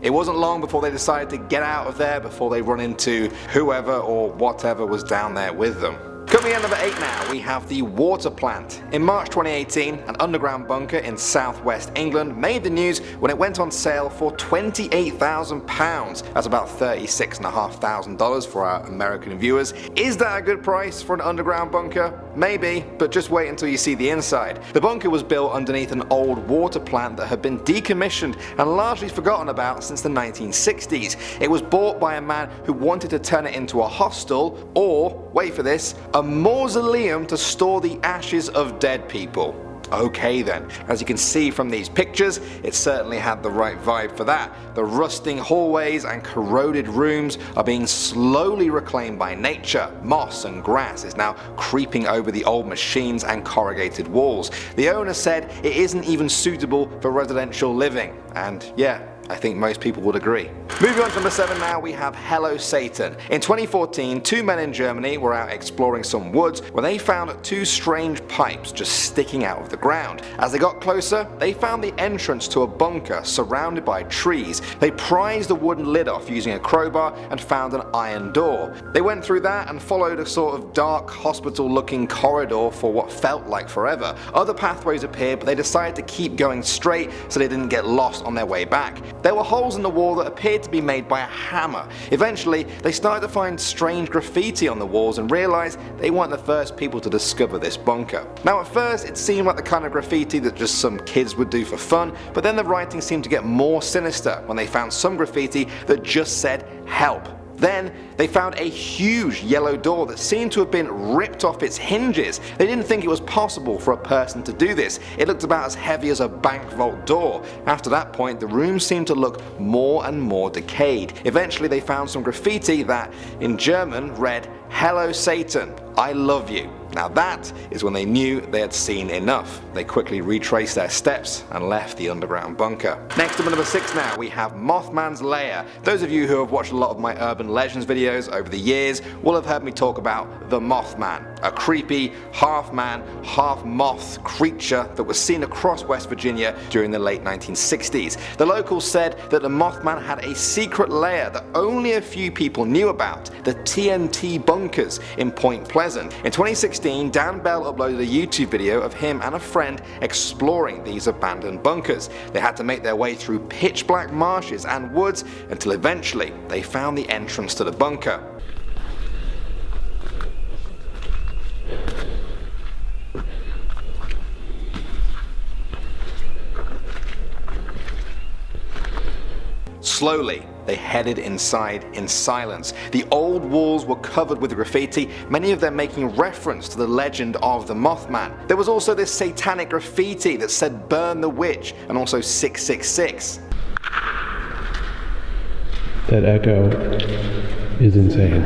It wasn't long before they decided to get out of there before they run into whoever or whatever was down there with them. Coming in at number 8 now, we have the water plant. In March 2018, an underground bunker in southwest England made the news when it went on sale for £28,000. That's about $36,500 for our American viewers. Is that a good price for an underground bunker? Maybe, but just wait until you see the inside. The bunker was built underneath an old water plant that had been decommissioned and largely forgotten about since the 1960s. It was bought by a man who wanted to turn it into a hostel or, wait for this, a mausoleum to store the ashes of dead people. Okay then, as you can see from these pictures, it certainly had the right vibe for that. The rusting hallways and corroded rooms are being slowly reclaimed by nature. Moss and grass is now creeping over the old machines and corrugated walls. The owner said it isn't even suitable for residential living, and yeah, I think most people would agree. Moving on to number 7 now, we have Hello Satan. In 2014, 2 men in Germany were out exploring some woods when they found 2 strange pipes just sticking out of the ground. As they got closer, they found the entrance to a bunker surrounded by trees. They prized the wooden lid off using a crowbar and found an iron door. They went through that and followed a sort of dark hospital-looking corridor for what felt like forever. Other pathways appeared, but they decided to keep going straight so they didn't get lost on their way back. There were holes in the wall that appeared to be made by a hammer. Eventually, they started to find strange graffiti on the walls and realized they weren't the first people to discover this bunker. Now at first, it seemed like the kind of graffiti that just some kids would do for fun, but then the writing seemed to get more sinister when they found some graffiti that just said "help." Then they found a huge yellow door that seemed to have been ripped off its hinges. They didn't think it was possible for a person to do this. It looked about as heavy as a bank vault door. After that point, the room seemed to look more and more decayed. Eventually they found some graffiti that, in German, read, "Hello Satan, I love you." Now that is when they knew they had seen enough. They quickly retraced their steps and left the underground bunker. Next up at number 6 now, we have Mothman's Lair. Those of you who have watched a lot of my urban legends videos over the years will have heard me talk about the Mothman, a creepy half man, half moth creature that was seen across West Virginia during the late 1960s. The locals said that the Mothman had a secret lair that only a few people knew about, the TNT bunkers in Point Pleasant. In 2016, Dan Bell uploaded a YouTube video of him and a friend exploring these abandoned bunkers. They had to make their way through pitch black marshes and woods until eventually they found the entrance to the bunker. Slowly, they headed inside in silence. The old walls were covered with graffiti, many of them making reference to the legend of the Mothman. There was also this satanic graffiti that said "Burn the Witch" and also 666. That echo is insane.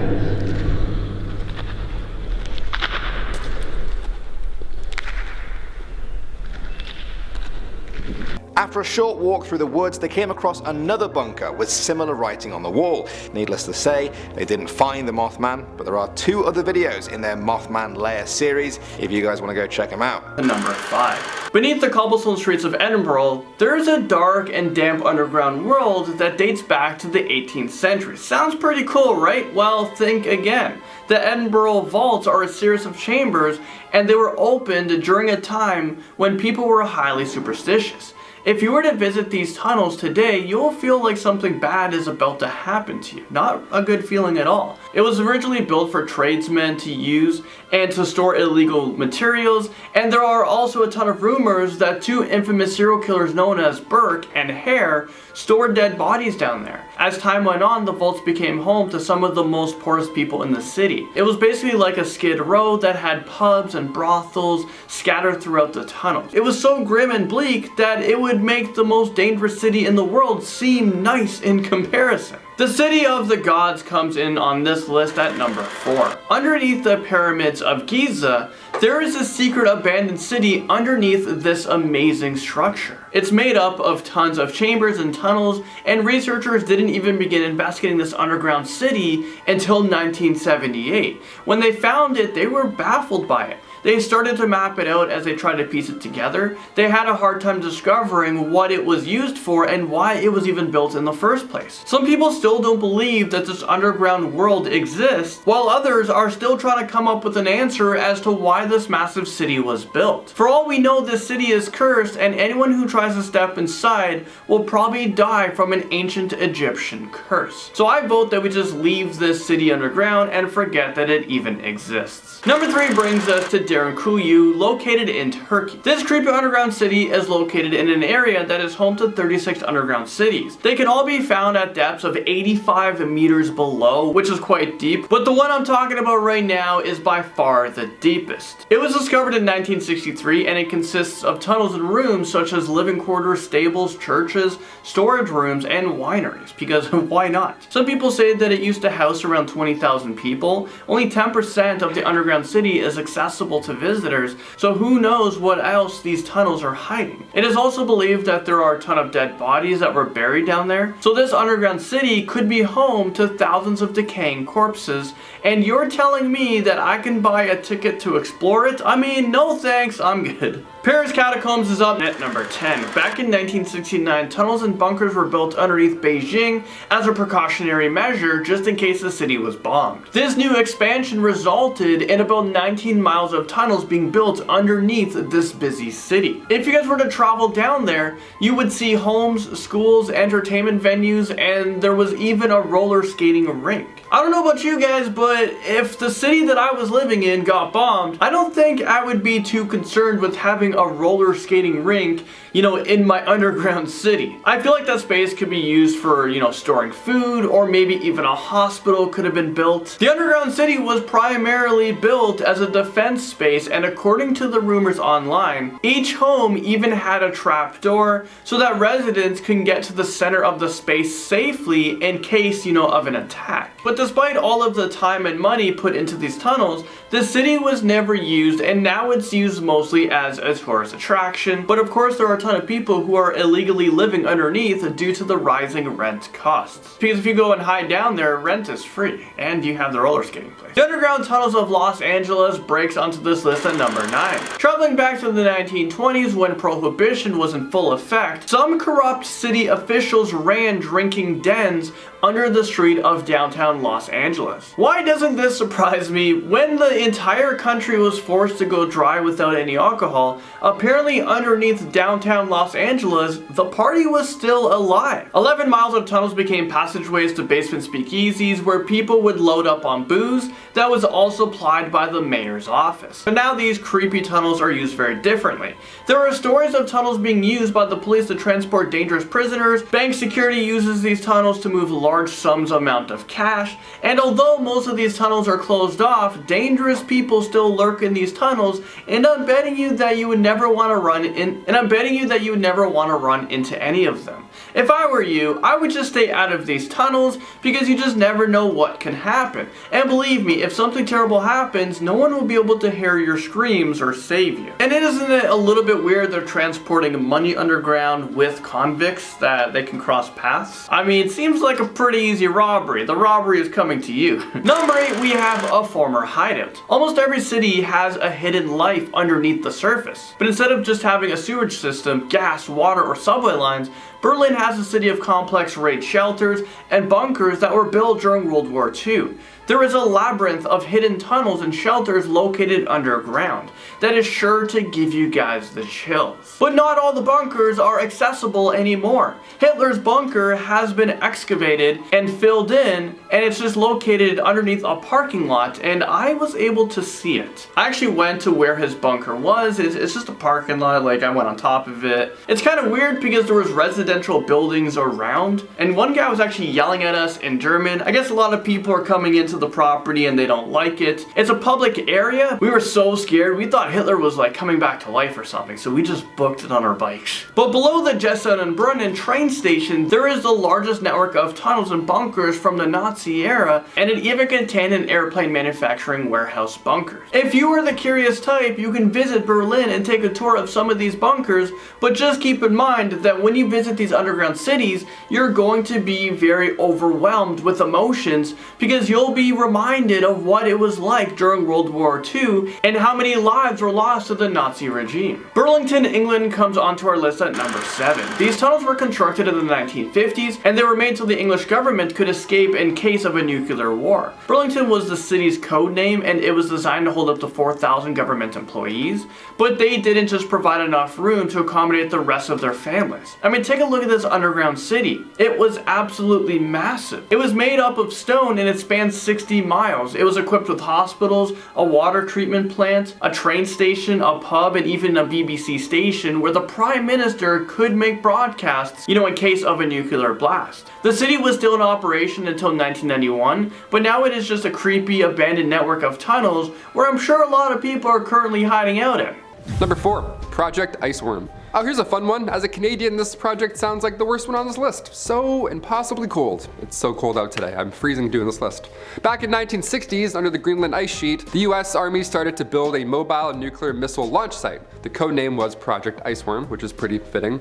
After a short walk through the woods, they came across another bunker with similar writing on the wall. Needless to say, they didn't find the Mothman, but there are 2 other videos in their Mothman Lair series if you guys want to go check them out. Number 5. Beneath the cobblestone streets of Edinburgh, there is a dark and damp underground world that dates back to the 18th century. Sounds pretty cool, right? Well, think again. The Edinburgh Vaults are a series of chambers, and they were opened during a time when people were highly superstitious. If you were to visit these tunnels today, you'll feel like something bad is about to happen to you. Not a good feeling at all. It was originally built for tradesmen to use and to store illegal materials, and there are also a ton of rumors that 2 infamous serial killers known as Burke and Hare stored dead bodies down there. As time went on, the vaults became home to some of the most poorest people in the city. It was basically like a skid row that had pubs and brothels scattered throughout the tunnels. It was so grim and bleak that it would make the most dangerous city in the world seem nice in comparison. The City of the Gods comes in on this list at number 4. Underneath the pyramids of Giza, there is a secret abandoned city underneath this amazing structure. It's made up of tons of chambers and tunnels, and researchers didn't even begin investigating this underground city until 1978. When they found it, they were baffled by it. They started to map it out as they tried to piece it together. They had a hard time discovering what it was used for and why it was even built in the first place. Some people still don't believe that this underground world exists, while others are still trying to come up with an answer as to why this massive city was built. For all we know, this city is cursed, and anyone who tries to step inside will probably die from an ancient Egyptian curse. So I vote that we just leave this city underground and forget that it even exists. Number 3 brings us to Derinkuyu, located in Turkey. This creepy underground city is located in an area that is home to 36 underground cities. They can all be found at depths of 85 meters below, which is quite deep, but the one I'm talking about right now is by far the deepest. It was discovered in 1963, and it consists of tunnels and rooms such as living quarters, stables, churches, storage rooms, and wineries, because why not? Some people say that it used to house around 20,000 people. Only 10% of the underground city is accessible to visitors, so who knows what else these tunnels are hiding. It is also believed that there are a ton of dead bodies that were buried down there, so this underground city could be home to thousands of decaying corpses, and you're telling me that I can buy a ticket to explore it? I mean, no thanks, I'm good. Paris Catacombs is up at number 10. Back in 1969, tunnels and bunkers were built underneath Beijing as a precautionary measure just in case the city was bombed. This new expansion resulted in about 19 miles of tunnels being built underneath this busy city. If you guys were to travel down there, you would see homes, schools, entertainment venues, and there was even a roller skating rink. I don't know about you guys, but if the city that I was living in got bombed, I don't think I would be too concerned with having a roller skating rink, in my underground city. I feel like that space could be used for, storing food, or maybe even a hospital could have been built. The underground city was primarily built as a defense space, and according to the rumors online, each home even had a trap door so that residents can get to the center of the space safely in case, of an attack. But despite all of the time and money put into these tunnels, the city was never used, and now it's used mostly as a tourist attraction. But of course there are a ton of people who are illegally living underneath due to the rising rent costs. Because if you go and hide down there, rent is free, and you have the roller skating place. The underground tunnels of Los Angeles breaks onto this list at number 9. Traveling back to the 1920s when prohibition was in full effect, some corrupt city officials ran drinking dens under the street of downtown Los Angeles. Why doesn't this surprise me? When the entire country was forced to go dry without any alcohol, apparently underneath downtown Los Angeles, the party was still alive. 11 miles of tunnels became passageways to basement speakeasies where people would load up on booze that was all supplied by the mayor's office. But now these creepy tunnels are used very differently. There are stories of tunnels being used by the police to transport dangerous prisoners. Bank security uses these tunnels to move large sums amount of cash, and although most of these tunnels are closed off, dangerous people still lurk in these tunnels, and I'm betting you that you would would never want to run in, and I'm betting you that you would never want to run into any of them. If I were you, I would just stay out of these tunnels because you just never know what can happen. And believe me, if something terrible happens, no one will be able to hear your screams or save you. And isn't it a little bit weird they're transporting money underground with convicts that they can cross paths? I mean, it seems like a pretty easy robbery. The robbery is coming to you. Number 8, we have a former hideout. Almost every city has a hidden life underneath the surface. But instead of just having a sewage system, gas, water, or subway lines, Berlin has a city of complex raid shelters and bunkers that were built during World War II. There is a labyrinth of hidden tunnels and shelters located underground that is sure to give you guys the chills. But not all the bunkers are accessible anymore. Hitler's bunker has been excavated and filled in, and it's just located underneath a parking lot, and I was able to see it. I actually went to where his bunker was. It's just a parking lot, like I went on top of it. It's kind of weird because there was residential buildings around, and one guy was actually yelling at us in German. I guess a lot of people are coming into the property and they don't like it. It's a public area. We were so scared. We thought Hitler was like coming back to life or something, so we just booked it on our bikes. But below the Jessenbrunnen train station, there is the largest network of tunnels and bunkers from the Nazi era, and it even contained an airplane manufacturing warehouse bunker. If you are the curious type, you can visit Berlin and take a tour of some of these bunkers, but just keep in mind that when you visit these underground cities, you're going to be very overwhelmed with emotions because you'll be reminded of what it was like during World War II and how many lives were lost to the Nazi regime. Burlington, England comes onto our list at number 7. These tunnels were constructed in the 1950s and they were made so the English government could escape in case of a nuclear war. Burlington was the city's code name and it was designed to hold up to 4,000 government employees, but they didn't just provide enough room to accommodate the rest of their families. I mean, take a look at this underground city. It was absolutely massive. It was made up of stone and it spanned 60 miles. It was equipped with hospitals, a water treatment plant, a train station, a pub, and even a BBC station where the Prime Minister could make broadcasts, in case of a nuclear blast. The city was still in operation until 1991, but now it is just a creepy, abandoned network of tunnels where I'm sure a lot of people are currently hiding out in. Number 4, Project Iceworm. Oh, here's a fun one. As a Canadian, this project sounds like the worst one on this list. So impossibly cold. It's so cold out today. I'm freezing doing this list. Back in 1960s, under the Greenland ice sheet, the US Army started to build a mobile nuclear missile launch site. The code name was Project Iceworm, which is pretty fitting.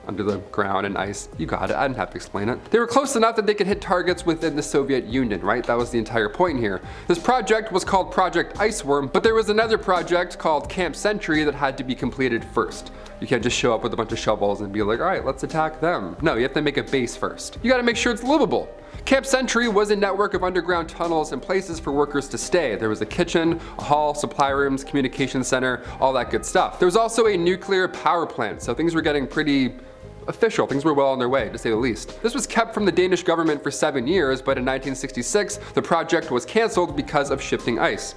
Under the ground and ice. You got it, I didn't have to explain it. They were close enough that they could hit targets within the Soviet Union, right? That was the entire point here. This project was called Project Iceworm, but there was another project called Camp Century that had to be completed first. You can't just show up with a bunch of shovels and be like, all right, let's attack them. No, you have to make a base first. You gotta make sure it's livable. Camp Century was a network of underground tunnels and places for workers to stay. There was a kitchen, a hall, supply rooms, communication center, all that good stuff. There was also a nuclear power plant, so things were getting pretty official. Things were well on their way, to say the least. This was kept from the Danish government for 7 years, but in 1966, the project was cancelled because of shifting ice.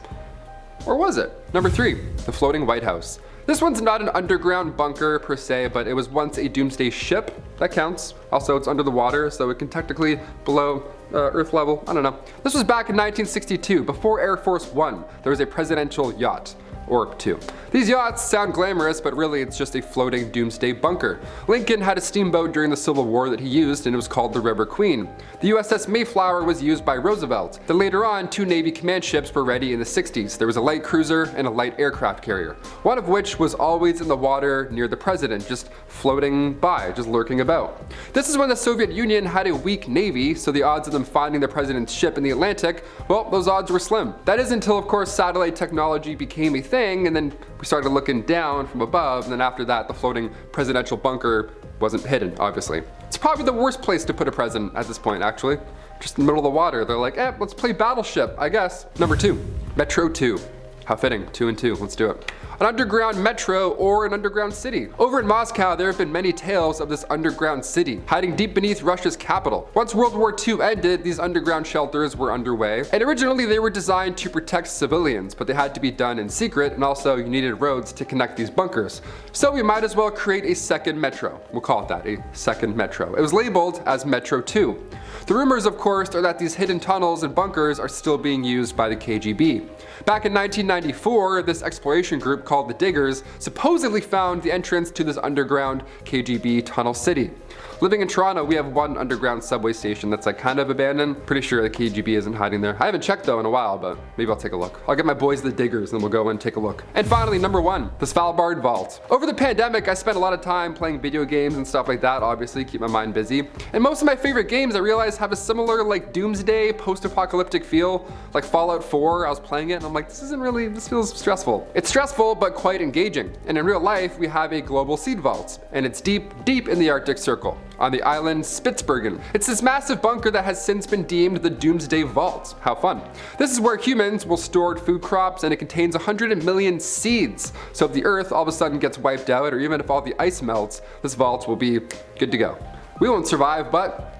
Or was it? Number 3, the floating White House. This one's not an underground bunker per se, but it was once a doomsday ship. That counts. Also, it's under the water, so it can technically below Earth level. I don't know. This was back in 1962, before Air Force One. There was a presidential yacht. Or 2. These yachts sound glamorous, but really it's just a floating doomsday bunker. Lincoln had a steamboat during the Civil War that he used, and it was called the River Queen. The USS Mayflower was used by Roosevelt. Then later on, 2 Navy command ships were ready in the 60s. There was a light cruiser and a light aircraft carrier, one of which was always in the water near the president, just floating by, just lurking about. This is when the Soviet Union had a weak navy, so the odds of them finding the president's ship in the Atlantic, well, those odds were slim. That is until, of course, satellite technology became a thing, and then we started looking down from above, and then after that the floating presidential bunker wasn't hidden, obviously. It's probably the worst place to put a president at this point, actually. Just in the middle of the water. They're like, let's play Battleship, I guess. Number 2, Metro 2. How fitting, 2 and 2, let's do it. An underground metro or an underground city. Over in Moscow, there have been many tales of this underground city, hiding deep beneath Russia's capital. Once World War II ended, these underground shelters were underway, and originally they were designed to protect civilians, but they had to be done in secret, and also you needed roads to connect these bunkers. So we might as well create a second metro. We'll call it that, a second metro. It was labeled as Metro 2. The rumors, of course, are that these hidden tunnels and bunkers are still being used by the KGB. Back in 1994, this exploration group called the Diggers, supposedly found the entrance to this underground KGB tunnel city. Living in Toronto, we have one underground subway station that's like kind of abandoned. Pretty sure the KGB isn't hiding there. I haven't checked though in a while, but maybe I'll take a look. I'll get my boys the Diggers and then we'll go and take a look. And finally, number 1, the Svalbard Vault. Over the pandemic, I spent a lot of time playing video games and stuff like that, obviously, keep my mind busy. And most of my favorite games, I realized, have a similar like doomsday, post-apocalyptic feel. Like Fallout 4, I was playing it and I'm like, this feels stressful. It's stressful, but quite engaging. And in real life, we have a global seed vault, and it's deep, deep in the Arctic Circle, on the island Spitsbergen. It's this massive bunker that has since been deemed the Doomsday Vault. How fun. This is where humans will store food crops, and it contains 100 million seeds. So if the earth all of a sudden gets wiped out, or even if all the ice melts, this vault will be good to go. We won't survive, but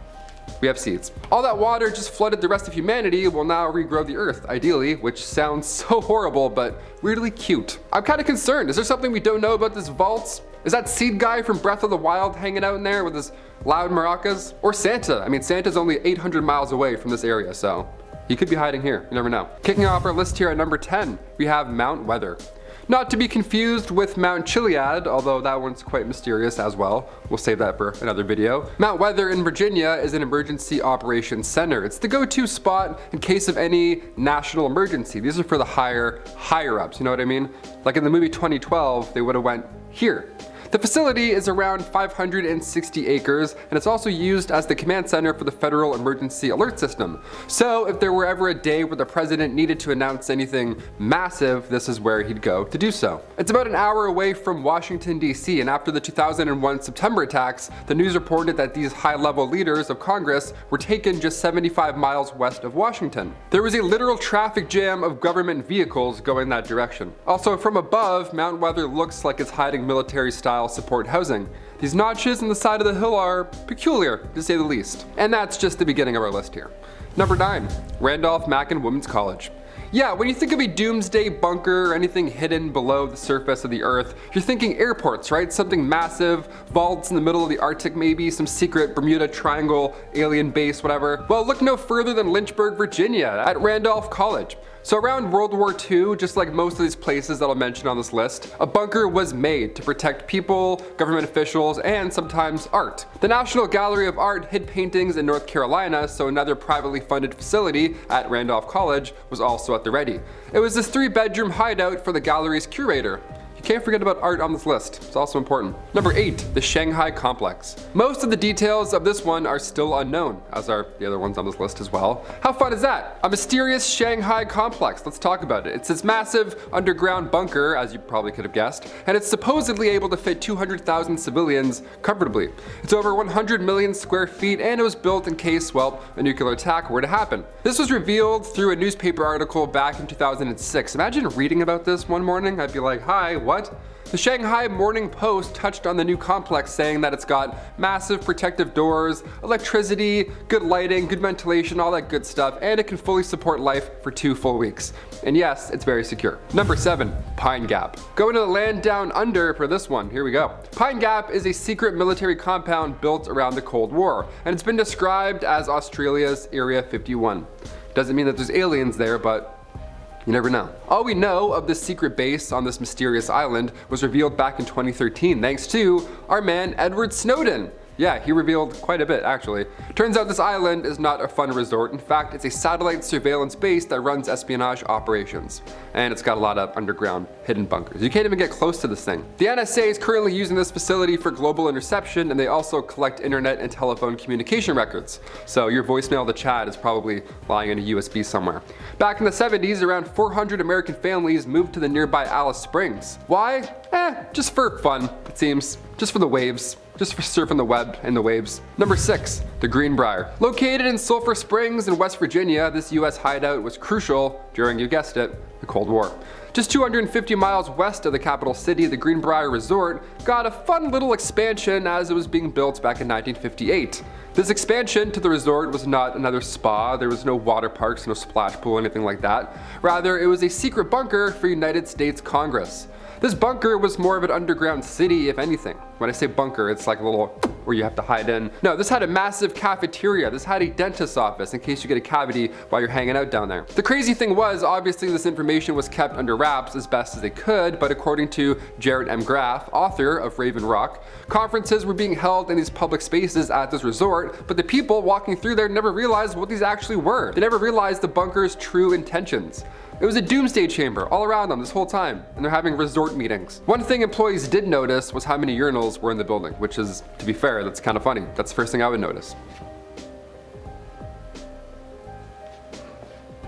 we have seeds. All that water just flooded the rest of humanity will now regrow the earth, ideally, which sounds so horrible, but weirdly cute. I'm kind of concerned. Is there something we don't know about this vault? Is that seed guy from Breath of the Wild hanging out in there with his loud maracas? Or Santa? I mean, Santa's only 800 miles away from this area, so he could be hiding here. You never know. Kicking off our list here at number 10, we have Mount Weather. Not to be confused with Mount Chiliad, although that one's quite mysterious as well. We'll save that for another video. Mount Weather in Virginia is an emergency operations center. It's the go-to spot in case of any national emergency. These are for the higher ups, you know what I mean? Like in the movie 2012, they would have went here. The facility is around 560 acres, and it's also used as the command center for the Federal Emergency Alert System. So if there were ever a day where the president needed to announce anything massive, this is where he'd go to do so. It's about an hour away from Washington, D.C., and after the 2001 September attacks, the news reported that these high-level leaders of Congress were taken just 75 miles west of Washington. There was a literal traffic jam of government vehicles going that direction. Also, from above, Mount Weather looks like it's hiding military-style support housing. These notches on the side of the hill are peculiar, to say the least. And that's just the beginning of our list here. Number 9, Randolph-Macon Women's College. Yeah, when you think of a doomsday bunker or anything hidden below the surface of the earth, you're thinking airports, right? Something massive, vaults in the middle of the Arctic maybe, some secret Bermuda Triangle, alien base, whatever. Well, look no further than Lynchburg, Virginia, at Randolph College. So around World War II, just like most of these places that I'll mention on this list, a bunker was made to protect people, government officials, and sometimes art. The National Gallery of Art hid paintings in North Carolina, so another privately funded facility at Randolph College was also at the ready. It was this 3-bedroom hideout for the gallery's curator. You can't forget about art on this list. It's also important. Number 8, the Shanghai Complex. Most of the details of this one are still unknown, as are the other ones on this list as well. How fun is that? A mysterious Shanghai complex. Let's talk about it. It's this massive underground bunker, as you probably could have guessed, and it's supposedly able to fit 200,000 civilians comfortably. It's over 100 million square feet, and it was built in case, well, a nuclear attack were to happen. This was revealed through a newspaper article back in 2006. Imagine reading about this one morning. I'd be like, hi, what? The Shanghai Morning Post touched on the new complex, saying that it's got massive protective doors, electricity, good lighting, good ventilation, all that good stuff, and it can fully support life for 2 full weeks. And yes, it's very secure. Number 7, Pine Gap. Going to the land down under for this one. Here we go. Pine Gap is a secret military compound built around the Cold War, and it's been described as Australia's Area 51. Doesn't mean that there's aliens there, but you never know. All we know of this secret base on this mysterious island was revealed back in 2013 thanks to our man Edward Snowden. Yeah, he revealed quite a bit actually. Turns out this island is not a fun resort. In fact, it's a satellite surveillance base that runs espionage operations. And it's got a lot of underground hidden bunkers. You can't even get close to this thing. The NSA is currently using this facility for global interception, and they also collect internet and telephone communication records. So your voicemail to chat is probably lying in a USB somewhere. Back in the 70s, around 400 American families moved to the nearby Alice Springs. Why? Just for fun, it seems. Just for the waves. Just for surfing the web and the waves. Number 6, the Greenbrier. Located in Sulphur Springs in West Virginia, this US hideout was crucial during, you guessed it, the Cold War. Just 250 miles west of the capital city, the Greenbrier Resort got a fun little expansion as it was being built back in 1958. This expansion to the resort was not another spa, there was no water parks, no splash pool, anything like that. Rather, it was a secret bunker for United States Congress. This bunker was more of an underground city, if anything. When I say bunker, it's like a little where you have to hide in. No, this had a massive cafeteria. This had a dentist's office in case you get a cavity while you're hanging out down there. The crazy thing was, obviously this information was kept under wraps as best as they could, but according to Jared M. Graff, author of Raven Rock, conferences were being held in these public spaces at this resort, but the people walking through there never realized what these actually were. They never realized the bunker's true intentions. It was a doomsday chamber all around them this whole time, and they're having resort meetings. One thing employees did notice was how many urinals were in the building, which is, to be fair, that's kind of funny. That's the first thing I would notice.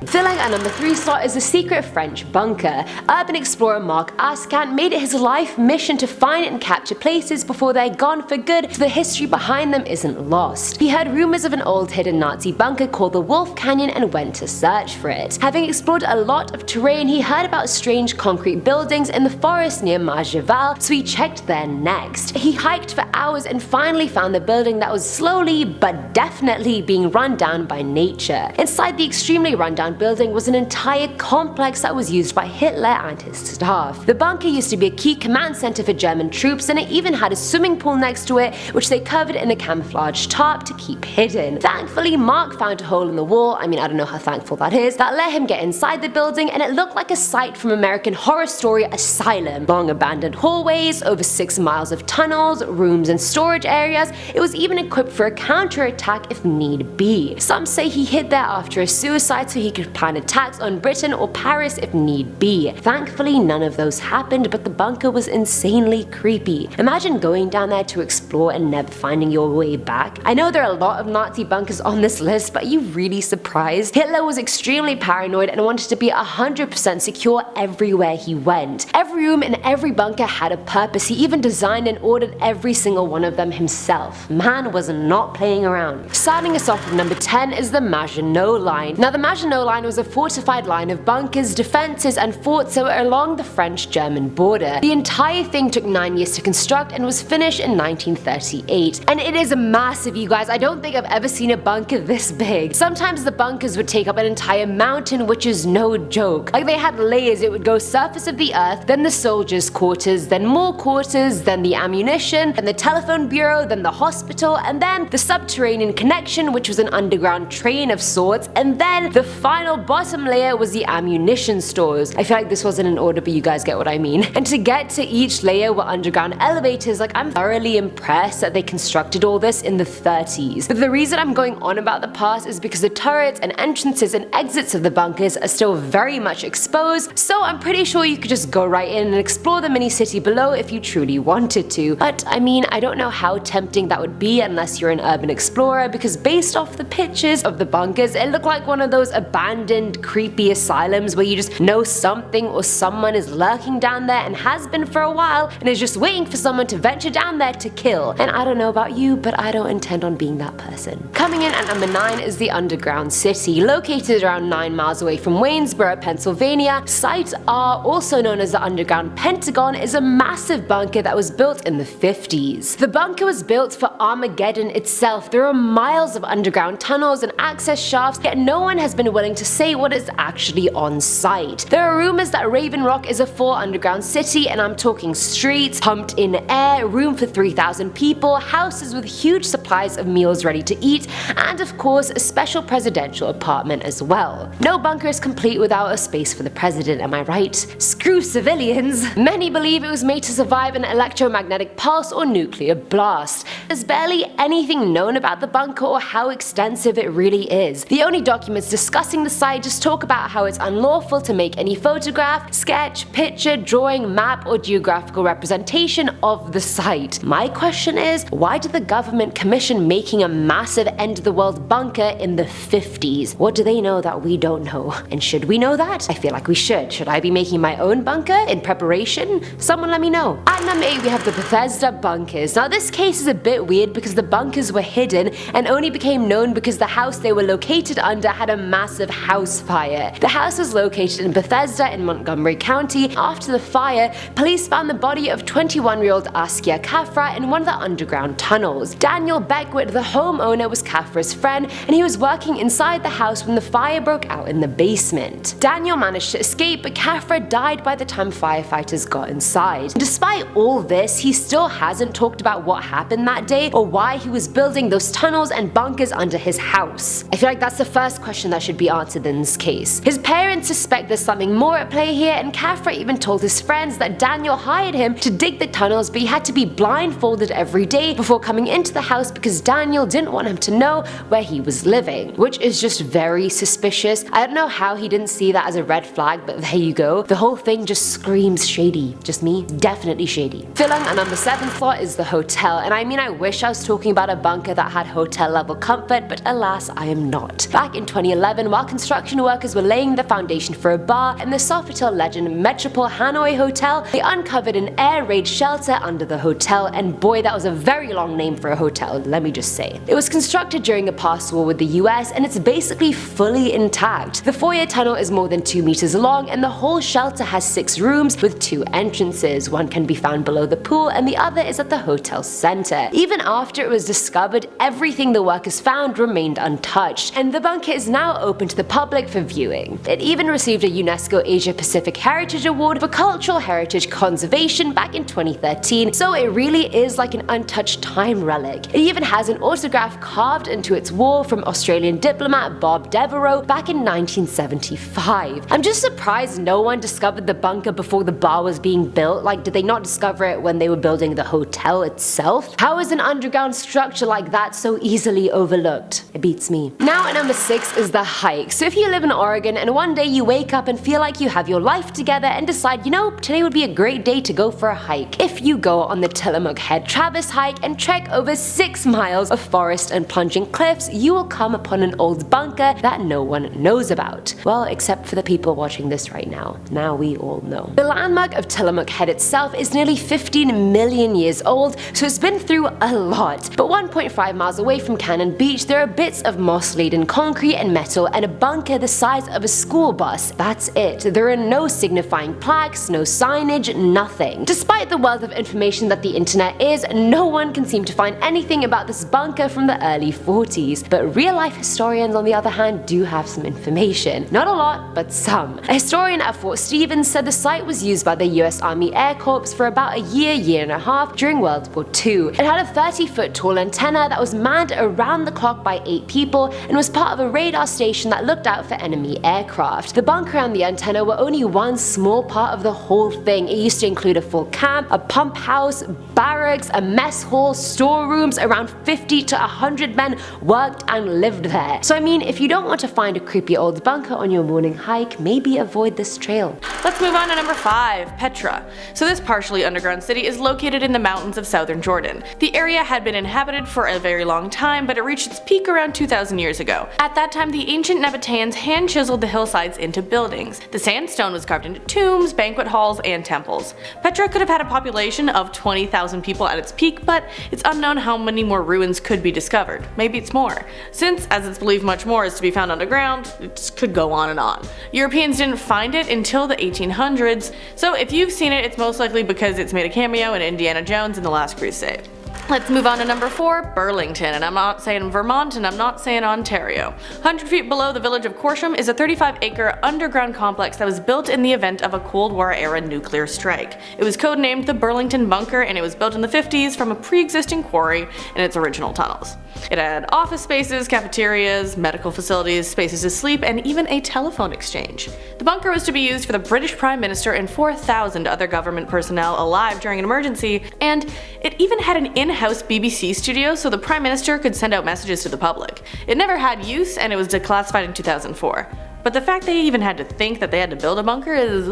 Filling at number 3 slot is the secret French bunker. Urban explorer Marc Ascant made it his life mission to find and capture places before they're gone for good, so the history behind them isn't lost. He heard rumors of an old hidden Nazi bunker called the Wolf Canyon and went to search for it. Having explored a lot of terrain, he heard about strange concrete buildings in the forest near Maginot, so he checked there next. He hiked for hours and finally found the building that was slowly but definitely being run down by nature. Inside the extremely rundown building was an entire complex that was used by Hitler and his staff. The bunker used to be a key command center for German troops, and it even had a swimming pool next to it, which they covered in a camouflage tarp to keep hidden. Thankfully, Mark found a hole in the wall, I don't know how thankful that is, that let him get inside the building, and it looked like a site from American Horror Story Asylum. Long abandoned hallways, over 6 miles of tunnels, rooms and storage areas. It was even equipped for a counterattack if need be. Some say he hid there after a suicide so he could plan attacks on Britain or Paris if need be. Thankfully, none of those happened, but the bunker was insanely creepy. Imagine going down there to explore and never finding your way back. I know there are a lot of Nazi bunkers on this list, but are you really surprised? Hitler was extremely paranoid and wanted to be 100% secure everywhere he went. Every room in every bunker had a purpose. He even designed and ordered every single one of them himself. Man was not playing around. Starting us off with number 10 is the Maginot Line. Now, the Maginot Line was a fortified line of bunkers, defenses and forts that were along the French-German border. The entire thing took 9 years to construct and was finished in 1938. And it is massive, you guys. I don't think I've ever seen a bunker this big. Sometimes the bunkers would take up an entire mountain, which is no joke. Like, they had layers. It would go surface of the earth, then the soldiers' quarters, then more quarters, then the ammunition, then the telephone bureau, then the hospital, and then the subterranean connection, which was an underground train of sorts, and then the final bottom layer was the ammunition stores. I feel like this wasn't in order, but you guys get what I mean. And to get to each layer were underground elevators. Like, I'm thoroughly impressed that they constructed all this in the 30s. But the reason I'm going on about the past is because the turrets and entrances and exits of the bunkers are still very much exposed, so I'm pretty sure you could just go right in and explore the mini city below if you truly wanted to. But I don't know how tempting that would be unless you're an urban explorer, because based off the pictures of the bunkers, it looked like one of those abandoned, creepy asylums where you just know something or someone is lurking down there and has been for a while and is just waiting for someone to venture down there to kill. And I don't know about you, but I don't intend on being that person. Coming in at number 9 is the Underground City. Located around 9 miles away from Waynesboro, Pennsylvania, Site R, also known as the Underground Pentagon, is a massive bunker that was built in the 50s. The bunker was built for Armageddon itself. There are miles of underground tunnels and access shafts, yet no one has been willing to say what is actually on site. There are rumors that Raven Rock is a full underground city, and I'm talking streets, pumped in air, room for 3,000 people, houses with huge supplies of meals ready to eat, and of course a special presidential apartment as well. No bunker is complete without a space for the president, am I right? Screw civilians! Many believe it was made to survive an electromagnetic pulse or nuclear blast. There's barely anything known about the bunker or how extensive it really is. The only documents discussing the site just talk about how it's unlawful to make any photograph, sketch, picture, drawing, map, or geographical representation of the site. My question is, why did the government commission making a massive end-of-the-world bunker in the 50s? What do they know that we don't know? And should we know that? I feel like we should. Should I be making my own bunker in preparation? Someone let me know. At number 8 we have the Bethesda bunkers. Now this case is a bit bit weird because the bunkers were hidden and only became known because the house they were located under had a massive house fire. The house was located in Bethesda in Montgomery County. After the fire, police found the body of 21-year-old Askia Kafra in one of the underground tunnels. Daniel Beckwith, the homeowner, was Kafra's friend, and he was working inside the house when the fire broke out in the basement. Daniel managed to escape, but Kafra died by the time firefighters got inside. Despite all this, he still hasn't talked about what happened that day or why he was building those tunnels and bunkers under his house. I feel like that's the first question that should be answered in this case. His parents suspect there's something more at play here, and Kafra even told his friends that Daniel hired him to dig the tunnels, but he had to be blindfolded every day before coming into the house because Daniel didn't want him to know where he was living, which is just very suspicious. I don't know how he didn't see that as a red flag, but there you go. The whole thing just screams shady. Just me? Definitely shady. Filling a number 7 slot is the hotel, and I mean, I wish I was talking about a bunker that had hotel level comfort, but alas, I am not. Back in 2011, while construction workers were laying the foundation for a bar in the Sofitel Legend Metropole Hanoi Hotel, they uncovered an air raid shelter under the hotel, and boy, that was a very long name for a hotel, let me just say. It was constructed during a past war with the US, and it's basically fully intact. The foyer tunnel is more than 2 meters long, and the whole shelter has 6 rooms with 2 entrances. One can be found below the pool, and the other is at the hotel center. Even after it was discovered, everything the workers found remained untouched, and the bunker is now open to the public for viewing. It even received a UNESCO Asia Pacific Heritage Award for Cultural Heritage Conservation back in 2013, so it really is like an untouched time relic. It even has an autograph carved into its wall from Australian diplomat Bob Devereux back in 1975. I'm just surprised no one discovered the bunker before the bar was being built. Like, did they not discover it when they were building the hotel itself? How is an underground structure like that so easily overlooked? It beats me. Now at number 6 is the hike. So if you live in Oregon and one day you wake up and feel like you have your life together and decide, you know, today would be a great day to go for a hike. If you go on the Tillamook Head Traverse hike and trek over 6 miles of forest and plunging cliffs, you will come upon an old bunker that no one knows about. Well, except for the people watching this right now. Now we all know. The landmark of Tillamook Head itself is nearly 15 million years old, so it's been through a lot. But 1.5 miles away from Cannon Beach, there are bits of moss-laden concrete and metal and a bunker the size of a school bus. That's it. There are no signifying plaques, no signage, nothing. Despite the wealth of information that the internet is, no one can seem to find anything about this bunker from the early 40s. But real-life historians, on the other hand, do have some information. Not a lot, but some. A historian at Fort Stevens said the site was used by the US Army Air Corps for about a year and a half during World War II. It had a 30-foot tall antenna that was manned around the clock by 8 people and was part of a radar station that looked out for enemy aircraft. The bunker and the antenna were only one small part of the whole thing. It used to include a full camp, a pump house, barracks, a mess hall, storerooms. Around 50 to 100 men worked and lived there. So I mean, if you don't want to find a creepy old bunker on your morning hike, maybe avoid this trail. Let's move on to number 5, Petra. So this partially underground city is located in the mountains of southern Jordan. The area had been inhabited for a very long time, but it reached its peak around 2,000 years ago. At that time, the ancient Nabateans hand-chiseled the hillsides into buildings. The sandstone was carved into tombs, banquet halls, and temples. Petra could have had a population of 20,000 people at its peak, but it's unknown how many more ruins could be discovered. Maybe it's more. Since, as it's believed, much more is to be found underground, it could go on and on. Europeans didn't find it until the 1800s, so if you've seen it, it's most likely because it's made a cameo in Indiana Jones in The Last Crusade. Let's move on to number 4, Burlington, and I'm not saying Vermont and I'm not saying Ontario. 100 feet below the village of Corsham is a 35-acre underground complex that was built in the event of a Cold War era nuclear strike. It was codenamed the Burlington Bunker, and it was built in the 50s from a pre-existing quarry in its original tunnels. It had office spaces, cafeterias, medical facilities, spaces to sleep, and even a telephone exchange. The bunker was to be used for the British Prime Minister and 4,000 other government personnel alive during an emergency, and it even had an in-house BBC studio so the Prime Minister could send out messages to the public. It never had use, and it was declassified in 2004. But the fact they even had to think that they had to build a bunker is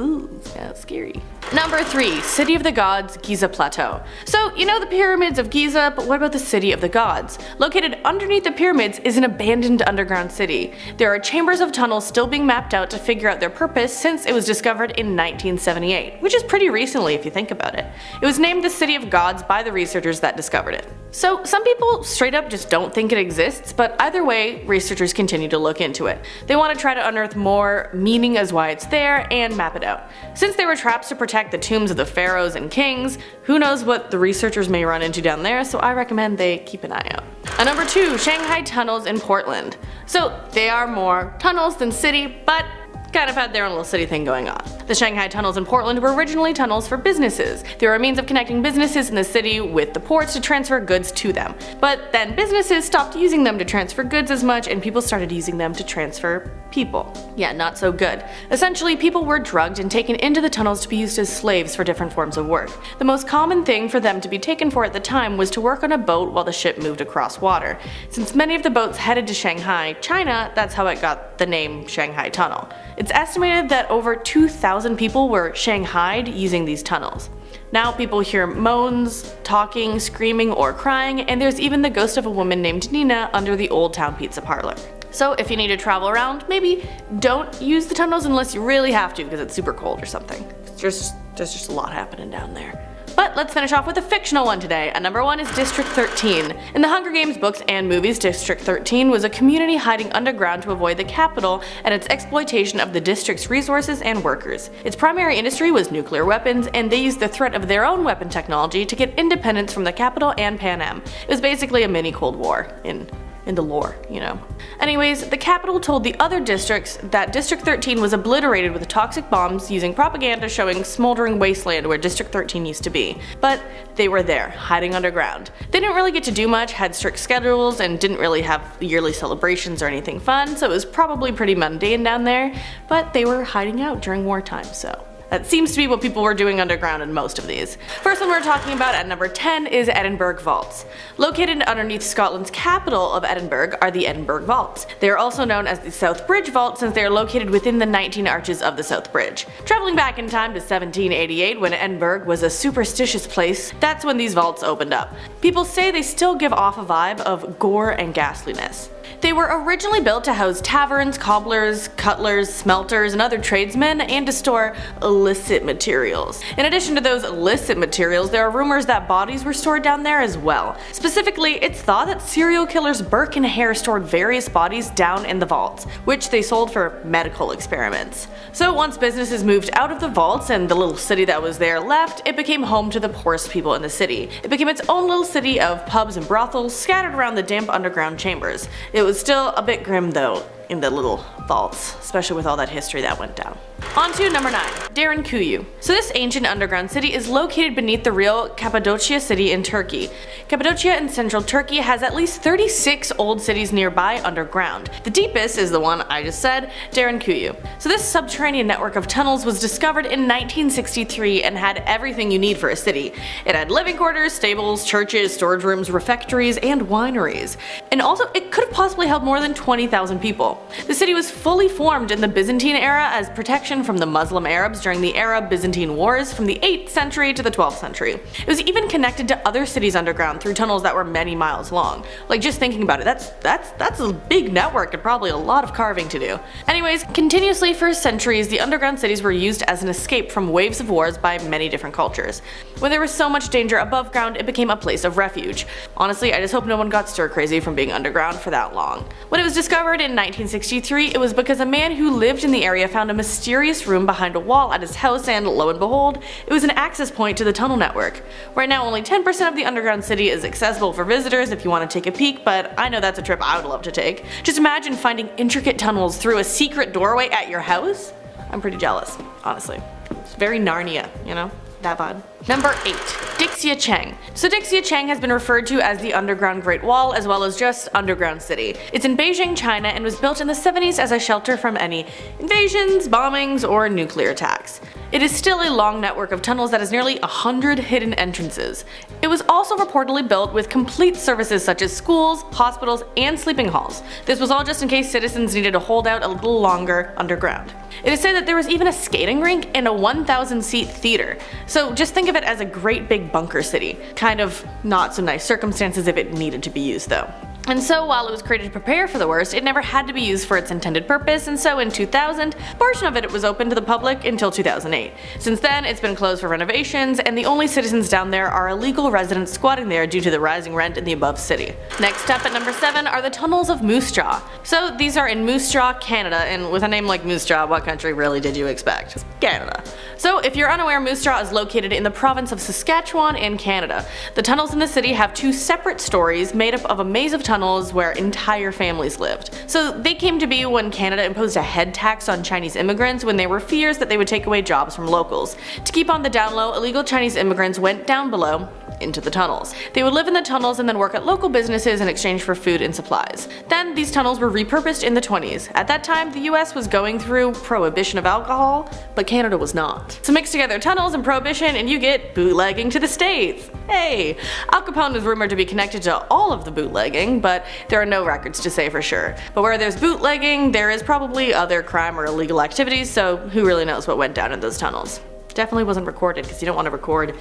kind of scary. Number 3, City of the Gods, Giza Plateau. So, you know the pyramids of Giza, but what about the City of the Gods? Located underneath the pyramids is an abandoned underground city. There are chambers of tunnels still being mapped out to figure out their purpose since it was discovered in 1978, which is pretty recently if you think about it. It was named the City of Gods by the researchers that discovered it. So some people straight up just don't think it exists, but either way, researchers continue to look into it. They want to try to unearth more meaning as why it's there and map it out. Since they were traps to protect the tombs of the pharaohs and kings, who knows what the researchers may run into down there, so I recommend they keep an eye out. And number 2, Shanghai tunnels in Portland. So they are more tunnels than city, but kind of had their own little city thing going on. The Shanghai tunnels in Portland were originally tunnels for businesses. They were a means of connecting businesses in the city with the ports to transfer goods to them. But then businesses stopped using them to transfer goods as much and people started using them to transfer people. Yeah, not so good. Essentially, people were drugged and taken into the tunnels to be used as slaves for different forms of work. The most common thing for them to be taken for at the time was to work on a boat while the ship moved across water. Since many of the boats headed to Shanghai, China, that's how it got the name Shanghai Tunnel. It's estimated that over 2,000 people were shanghaied using these tunnels. Now people hear moans, talking, screaming, or crying, and there's even the ghost of a woman named Nina under the Old Town Pizza Parlor. So if you need to travel around, maybe don't use the tunnels unless you really have to because it's super cold or something. There's just a lot happening down there. But let's finish off with a fictional one today, and number 1 is District 13. In the Hunger Games books and movies, District 13 was a community hiding underground to avoid the capital and its exploitation of the district's resources and workers. Its primary industry was nuclear weapons, and they used the threat of their own weapon technology to get independence from the capital and Pan Am. It was basically a mini Cold War in the lore, you know. Anyways, the capital told the other districts that District 13 was obliterated with toxic bombs using propaganda showing smoldering wasteland where District 13 used to be. But they were there, hiding underground. They didn't really get to do much, had strict schedules, and didn't really have yearly celebrations or anything fun, so it was probably pretty mundane down there, but they were hiding out during wartime, so that seems to be what people were doing underground in most of these. First one we're talking about at number 10 is Edinburgh Vaults. Located underneath Scotland's capital of Edinburgh are the Edinburgh Vaults. They are also known as the South Bridge Vault since they are located within the 19 arches of the South Bridge. Traveling back in time to 1788 when Edinburgh was a superstitious place, that's when these vaults opened up. People say they still give off a vibe of gore and ghastliness. They were originally built to house taverns, cobblers, cutlers, smelters, and other tradesmen, and to store illicit materials. In addition to those illicit materials, there are rumors that bodies were stored down there as well. Specifically, it's thought that serial killers Burke and Hare stored various bodies down in the vaults, which they sold for medical experiments. So once businesses moved out of the vaults and the little city that was there left, it became home to the poorest people in the city. It became its own little city of pubs and brothels scattered around the damp underground chambers. It was still a bit grim though in the little vaults, especially with all that history that went down. On to number 9, Derinkuyu. So this ancient underground city is located beneath the real Cappadocia city in Turkey. Cappadocia in central Turkey has at least 36 old cities nearby underground. The deepest is the one I just said, Derinkuyu. So this subterranean network of tunnels was discovered in 1963 and had everything you need for a city. It had living quarters, stables, churches, storage rooms, refectories, and wineries. And also, it could have possibly held more than 20,000 people. The city was fully formed in the Byzantine era as protection from the Muslim Arabs during the Arab-Byzantine Wars from the 8th century to the 12th century. It was even connected to other cities underground through tunnels that were many miles long. Like, just thinking about it, that's a big network and probably a lot of carving to do. Anyways, continuously for centuries, the underground cities were used as an escape from waves of wars by many different cultures. When there was so much danger above ground, it became a place of refuge. Honestly, I just hope no one got stir crazy from being underground for that long. When it was discovered in 1963, it was because a man who lived in the area found a mysterious room behind a wall at his house, and lo and behold, it was an access point to the tunnel network. Right now, only 10% of the underground city is accessible for visitors if you want to take a peek, but I know that's a trip I would love to take. Just imagine finding intricate tunnels through a secret doorway at your house. I'm pretty jealous, honestly. It's very Narnia, you know? That vibe. Number 8, Dixia Chang. So Dixia Chang has been referred to as the Underground Great Wall as well as just Underground City. It's in Beijing, China, and was built in the 70s as a shelter from any invasions, bombings, or nuclear attacks. It is still a long network of tunnels that has nearly 100 hidden entrances. It was also reportedly built with complete services such as schools, hospitals, and sleeping halls. This was all just in case citizens needed to hold out a little longer underground. It is said that there was even a skating rink and a 1,000-seat theater. So just think of it as a great big bunker city. Kind of not so nice circumstances if it needed to be used though. And so while it was created to prepare for the worst, it never had to be used for its intended purpose, and so in 2000, a portion of it was open to the public until 2008. Since then, it's been closed for renovations, and the only citizens down there are illegal residents squatting there due to the rising rent in the above city. Next up at number 7 are the tunnels of Moose Jaw. So these are in Moose Jaw, Canada, and with a name like Moose Jaw, what country really did you expect? Canada. So if you're unaware, Moose Jaw is located in the province of Saskatchewan in Canada. The tunnels in the city have 2 separate stories made up of a maze of tunnels where entire families lived. So they came to be when Canada imposed a head tax on Chinese immigrants when there were fears that they would take away jobs from locals. To keep on the down low, illegal Chinese immigrants went down below into the tunnels. They would live in the tunnels and then work at local businesses in exchange for food and supplies. Then these tunnels were repurposed in the 20s. At that time, the US was going through prohibition of alcohol, but Canada was not. So mix together tunnels and prohibition and you get bootlegging to the States. Hey! Al Capone is rumored to be connected to all of the bootlegging, but there are no records to say for sure. But where there's bootlegging, there is probably other crime or illegal activities, so who really knows what went down in those tunnels. Definitely wasn't recorded because you don't want to record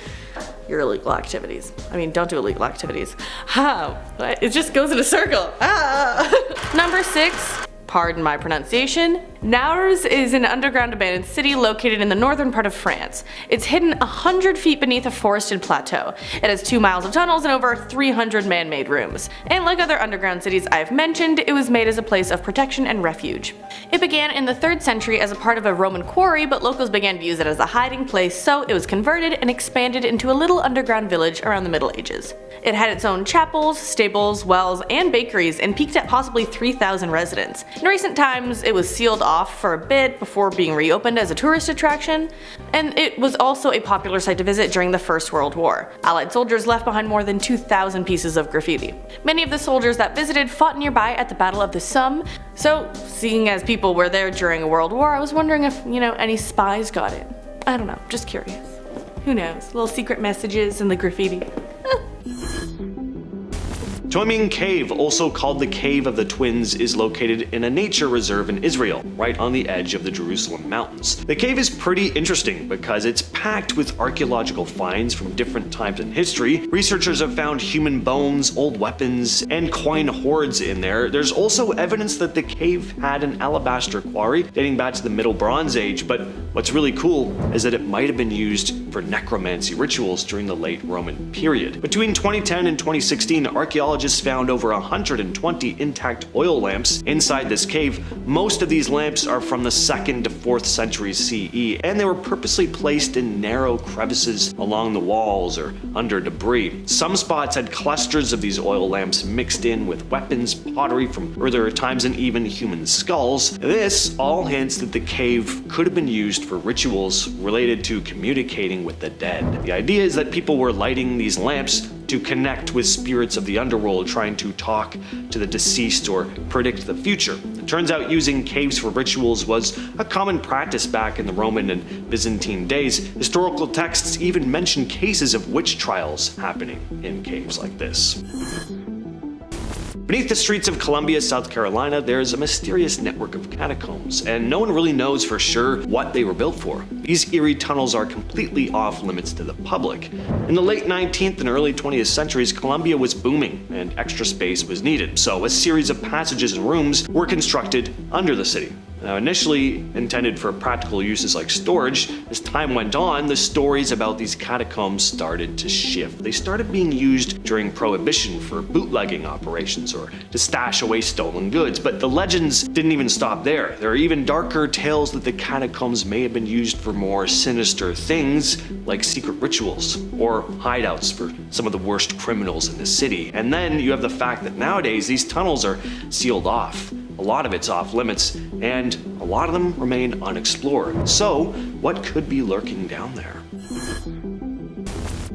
your illegal activities. I mean, don't do illegal activities. How? It just goes in a circle. Number 6. Pardon my pronunciation. Naurs is an underground abandoned city located in the northern part of France. It's hidden 100 feet beneath a forested plateau. It has 2 miles of tunnels and over 300 man-made rooms. And like other underground cities I've mentioned, it was made as a place of protection and refuge. It began in the 3rd century as a part of a Roman quarry, but locals began to use it as a hiding place, so it was converted and expanded into a little underground village around the Middle Ages. It had its own chapels, stables, wells, and bakeries, and peaked at possibly 3,000 residents. In recent times, it was sealed off for a bit before being reopened as a tourist attraction, and it was also a popular site to visit during the First World War. Allied soldiers left behind more than 2,000 pieces of graffiti. Many of the soldiers that visited fought nearby at the Battle of the Somme, so seeing as people were there during a world war, I was wondering if, any spies got it. I don't know, just curious. Who knows, little secret messages in the graffiti. Toiming Cave, also called the Cave of the Twins, is located in a nature reserve in Israel, right on the edge of the Jerusalem mountains. The cave is pretty interesting because it's packed with archaeological finds from different times in history. Researchers have found human bones, old weapons, and coin hoards in there. There's also evidence that the cave had an alabaster quarry dating back to the Middle Bronze Age, but what's really cool is that it might have been used for necromancy rituals during the late Roman period. Between 2010 and 2016, archaeologists found over 120 intact oil lamps inside this cave. Most of these lamps are from the 2nd to 4th centuries CE, and they were purposely placed in narrow crevices along the walls or under debris. Some spots had clusters of these oil lamps mixed in with weapons, pottery from earlier times, and even human skulls. This all hints that the cave could have been used for rituals related to communicating with the dead. The idea is that people were lighting these lamps to connect with spirits of the underworld, trying to talk to the deceased or predict the future. It turns out using caves for rituals was a common practice back in the Roman and Byzantine days. Historical texts even mention cases of witch trials happening in caves like this. Beneath the streets of Columbia, South Carolina, there's a mysterious network of catacombs, and no one really knows for sure what they were built for. These eerie tunnels are completely off limits to the public. In the late 19th and early 20th centuries, Columbia was booming, and extra space was needed, so a series of passages and rooms were constructed under the city. Now, initially intended for practical uses like storage, as time went on, the stories about these catacombs started to shift. They started being used during Prohibition for bootlegging operations or to stash away stolen goods, but the legends didn't even stop there. There are even darker tales that the catacombs may have been used for more sinister things like secret rituals or hideouts for some of the worst criminals in the city. And then you have the fact that nowadays these tunnels are sealed off. A lot of it's off limits, and a lot of them remain unexplored. So, what could be lurking down there?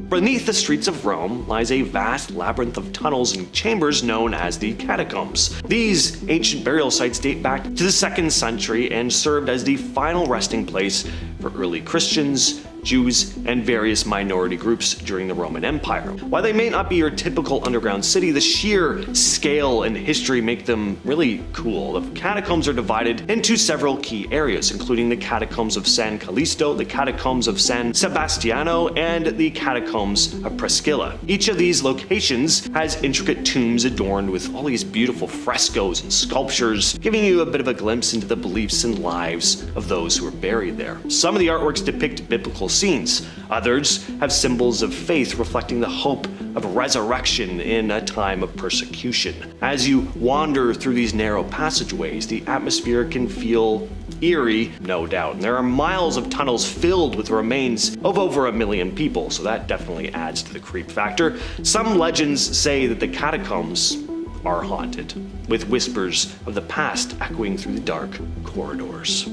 Beneath the streets of Rome lies a vast labyrinth of tunnels and chambers known as the Catacombs. These ancient burial sites date back to the 2nd century and served as the final resting place for early Christians, Jews, and various minority groups during the Roman Empire. While they may not be your typical underground city, the sheer scale and history make them really cool. The catacombs are divided into several key areas, including the Catacombs of San Callisto, the Catacombs of San Sebastiano, and the Catacombs of Priscilla. Each of these locations has intricate tombs adorned with all these beautiful frescoes and sculptures, giving you a bit of a glimpse into the beliefs and lives of those who are buried there. Some of the artworks depict biblical scenes. Others have symbols of faith reflecting the hope of resurrection in a time of persecution. As you wander through these narrow passageways, the atmosphere can feel eerie, no doubt. And there are miles of tunnels filled with remains of over 1 million people, so that definitely adds to the creep factor. Some legends say that the catacombs are haunted, with whispers of the past echoing through the dark corridors.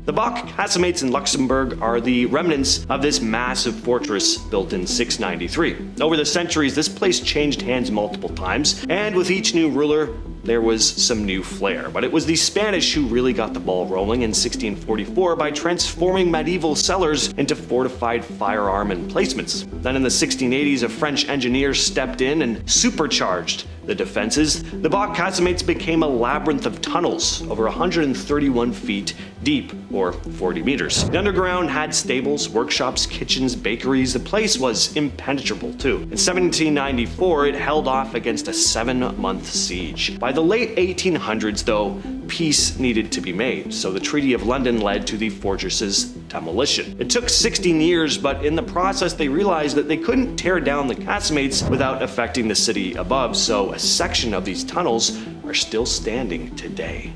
The Bock Casemates in Luxembourg are the remnants of this massive fortress built in 693. Over the centuries, this place changed hands multiple times, and with each new ruler, there was some new flair. But it was the Spanish who really got the ball rolling in 1644 by transforming medieval cellars into fortified firearm emplacements. Then in the 1680s, a French engineer stepped in and supercharged the defenses. The Bock Casemates became a labyrinth of tunnels over 131 feet deep, or 40 meters. The underground had stables, workshops, kitchens, bakeries. The place was impenetrable too. In 1794, it held off against a 7-month siege. By the late 1800s, though, peace needed to be made, so the Treaty of London led to the fortress's demolition. It took 16 years, but in the process they realized that they couldn't tear down the Casemates without affecting the city above, so a section of these tunnels are still standing today.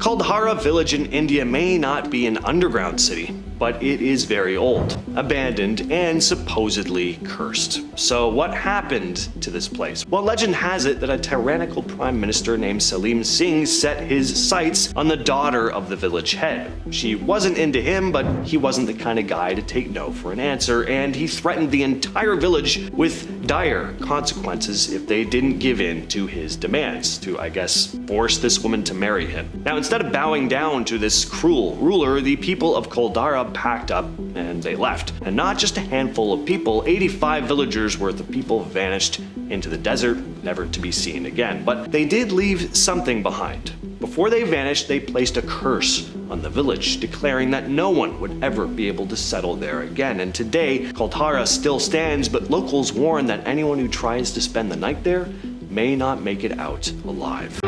Kuldhara village in India may not be an underground city, but it is very old, abandoned, and supposedly cursed. So what happened to this place? Well, legend has it that a tyrannical prime minister named Salim Singh set his sights on the daughter of the village head. She wasn't into him, but he wasn't the kind of guy to take no for an answer, and he threatened the entire village with dire consequences if they didn't give in to his demands, to, I guess, force this woman to marry him. Now, instead of bowing down to this cruel ruler, the people of Kuldhara packed up and they left. And not just a handful of people, 85 villagers worth of people vanished into the desert, never to be seen again. But they did leave something behind. Before they vanished, they placed a curse on the village, declaring that no one would ever be able to settle there again. And today, Kuldhara still stands, but locals warn that anyone who tries to spend the night there may not make it out alive.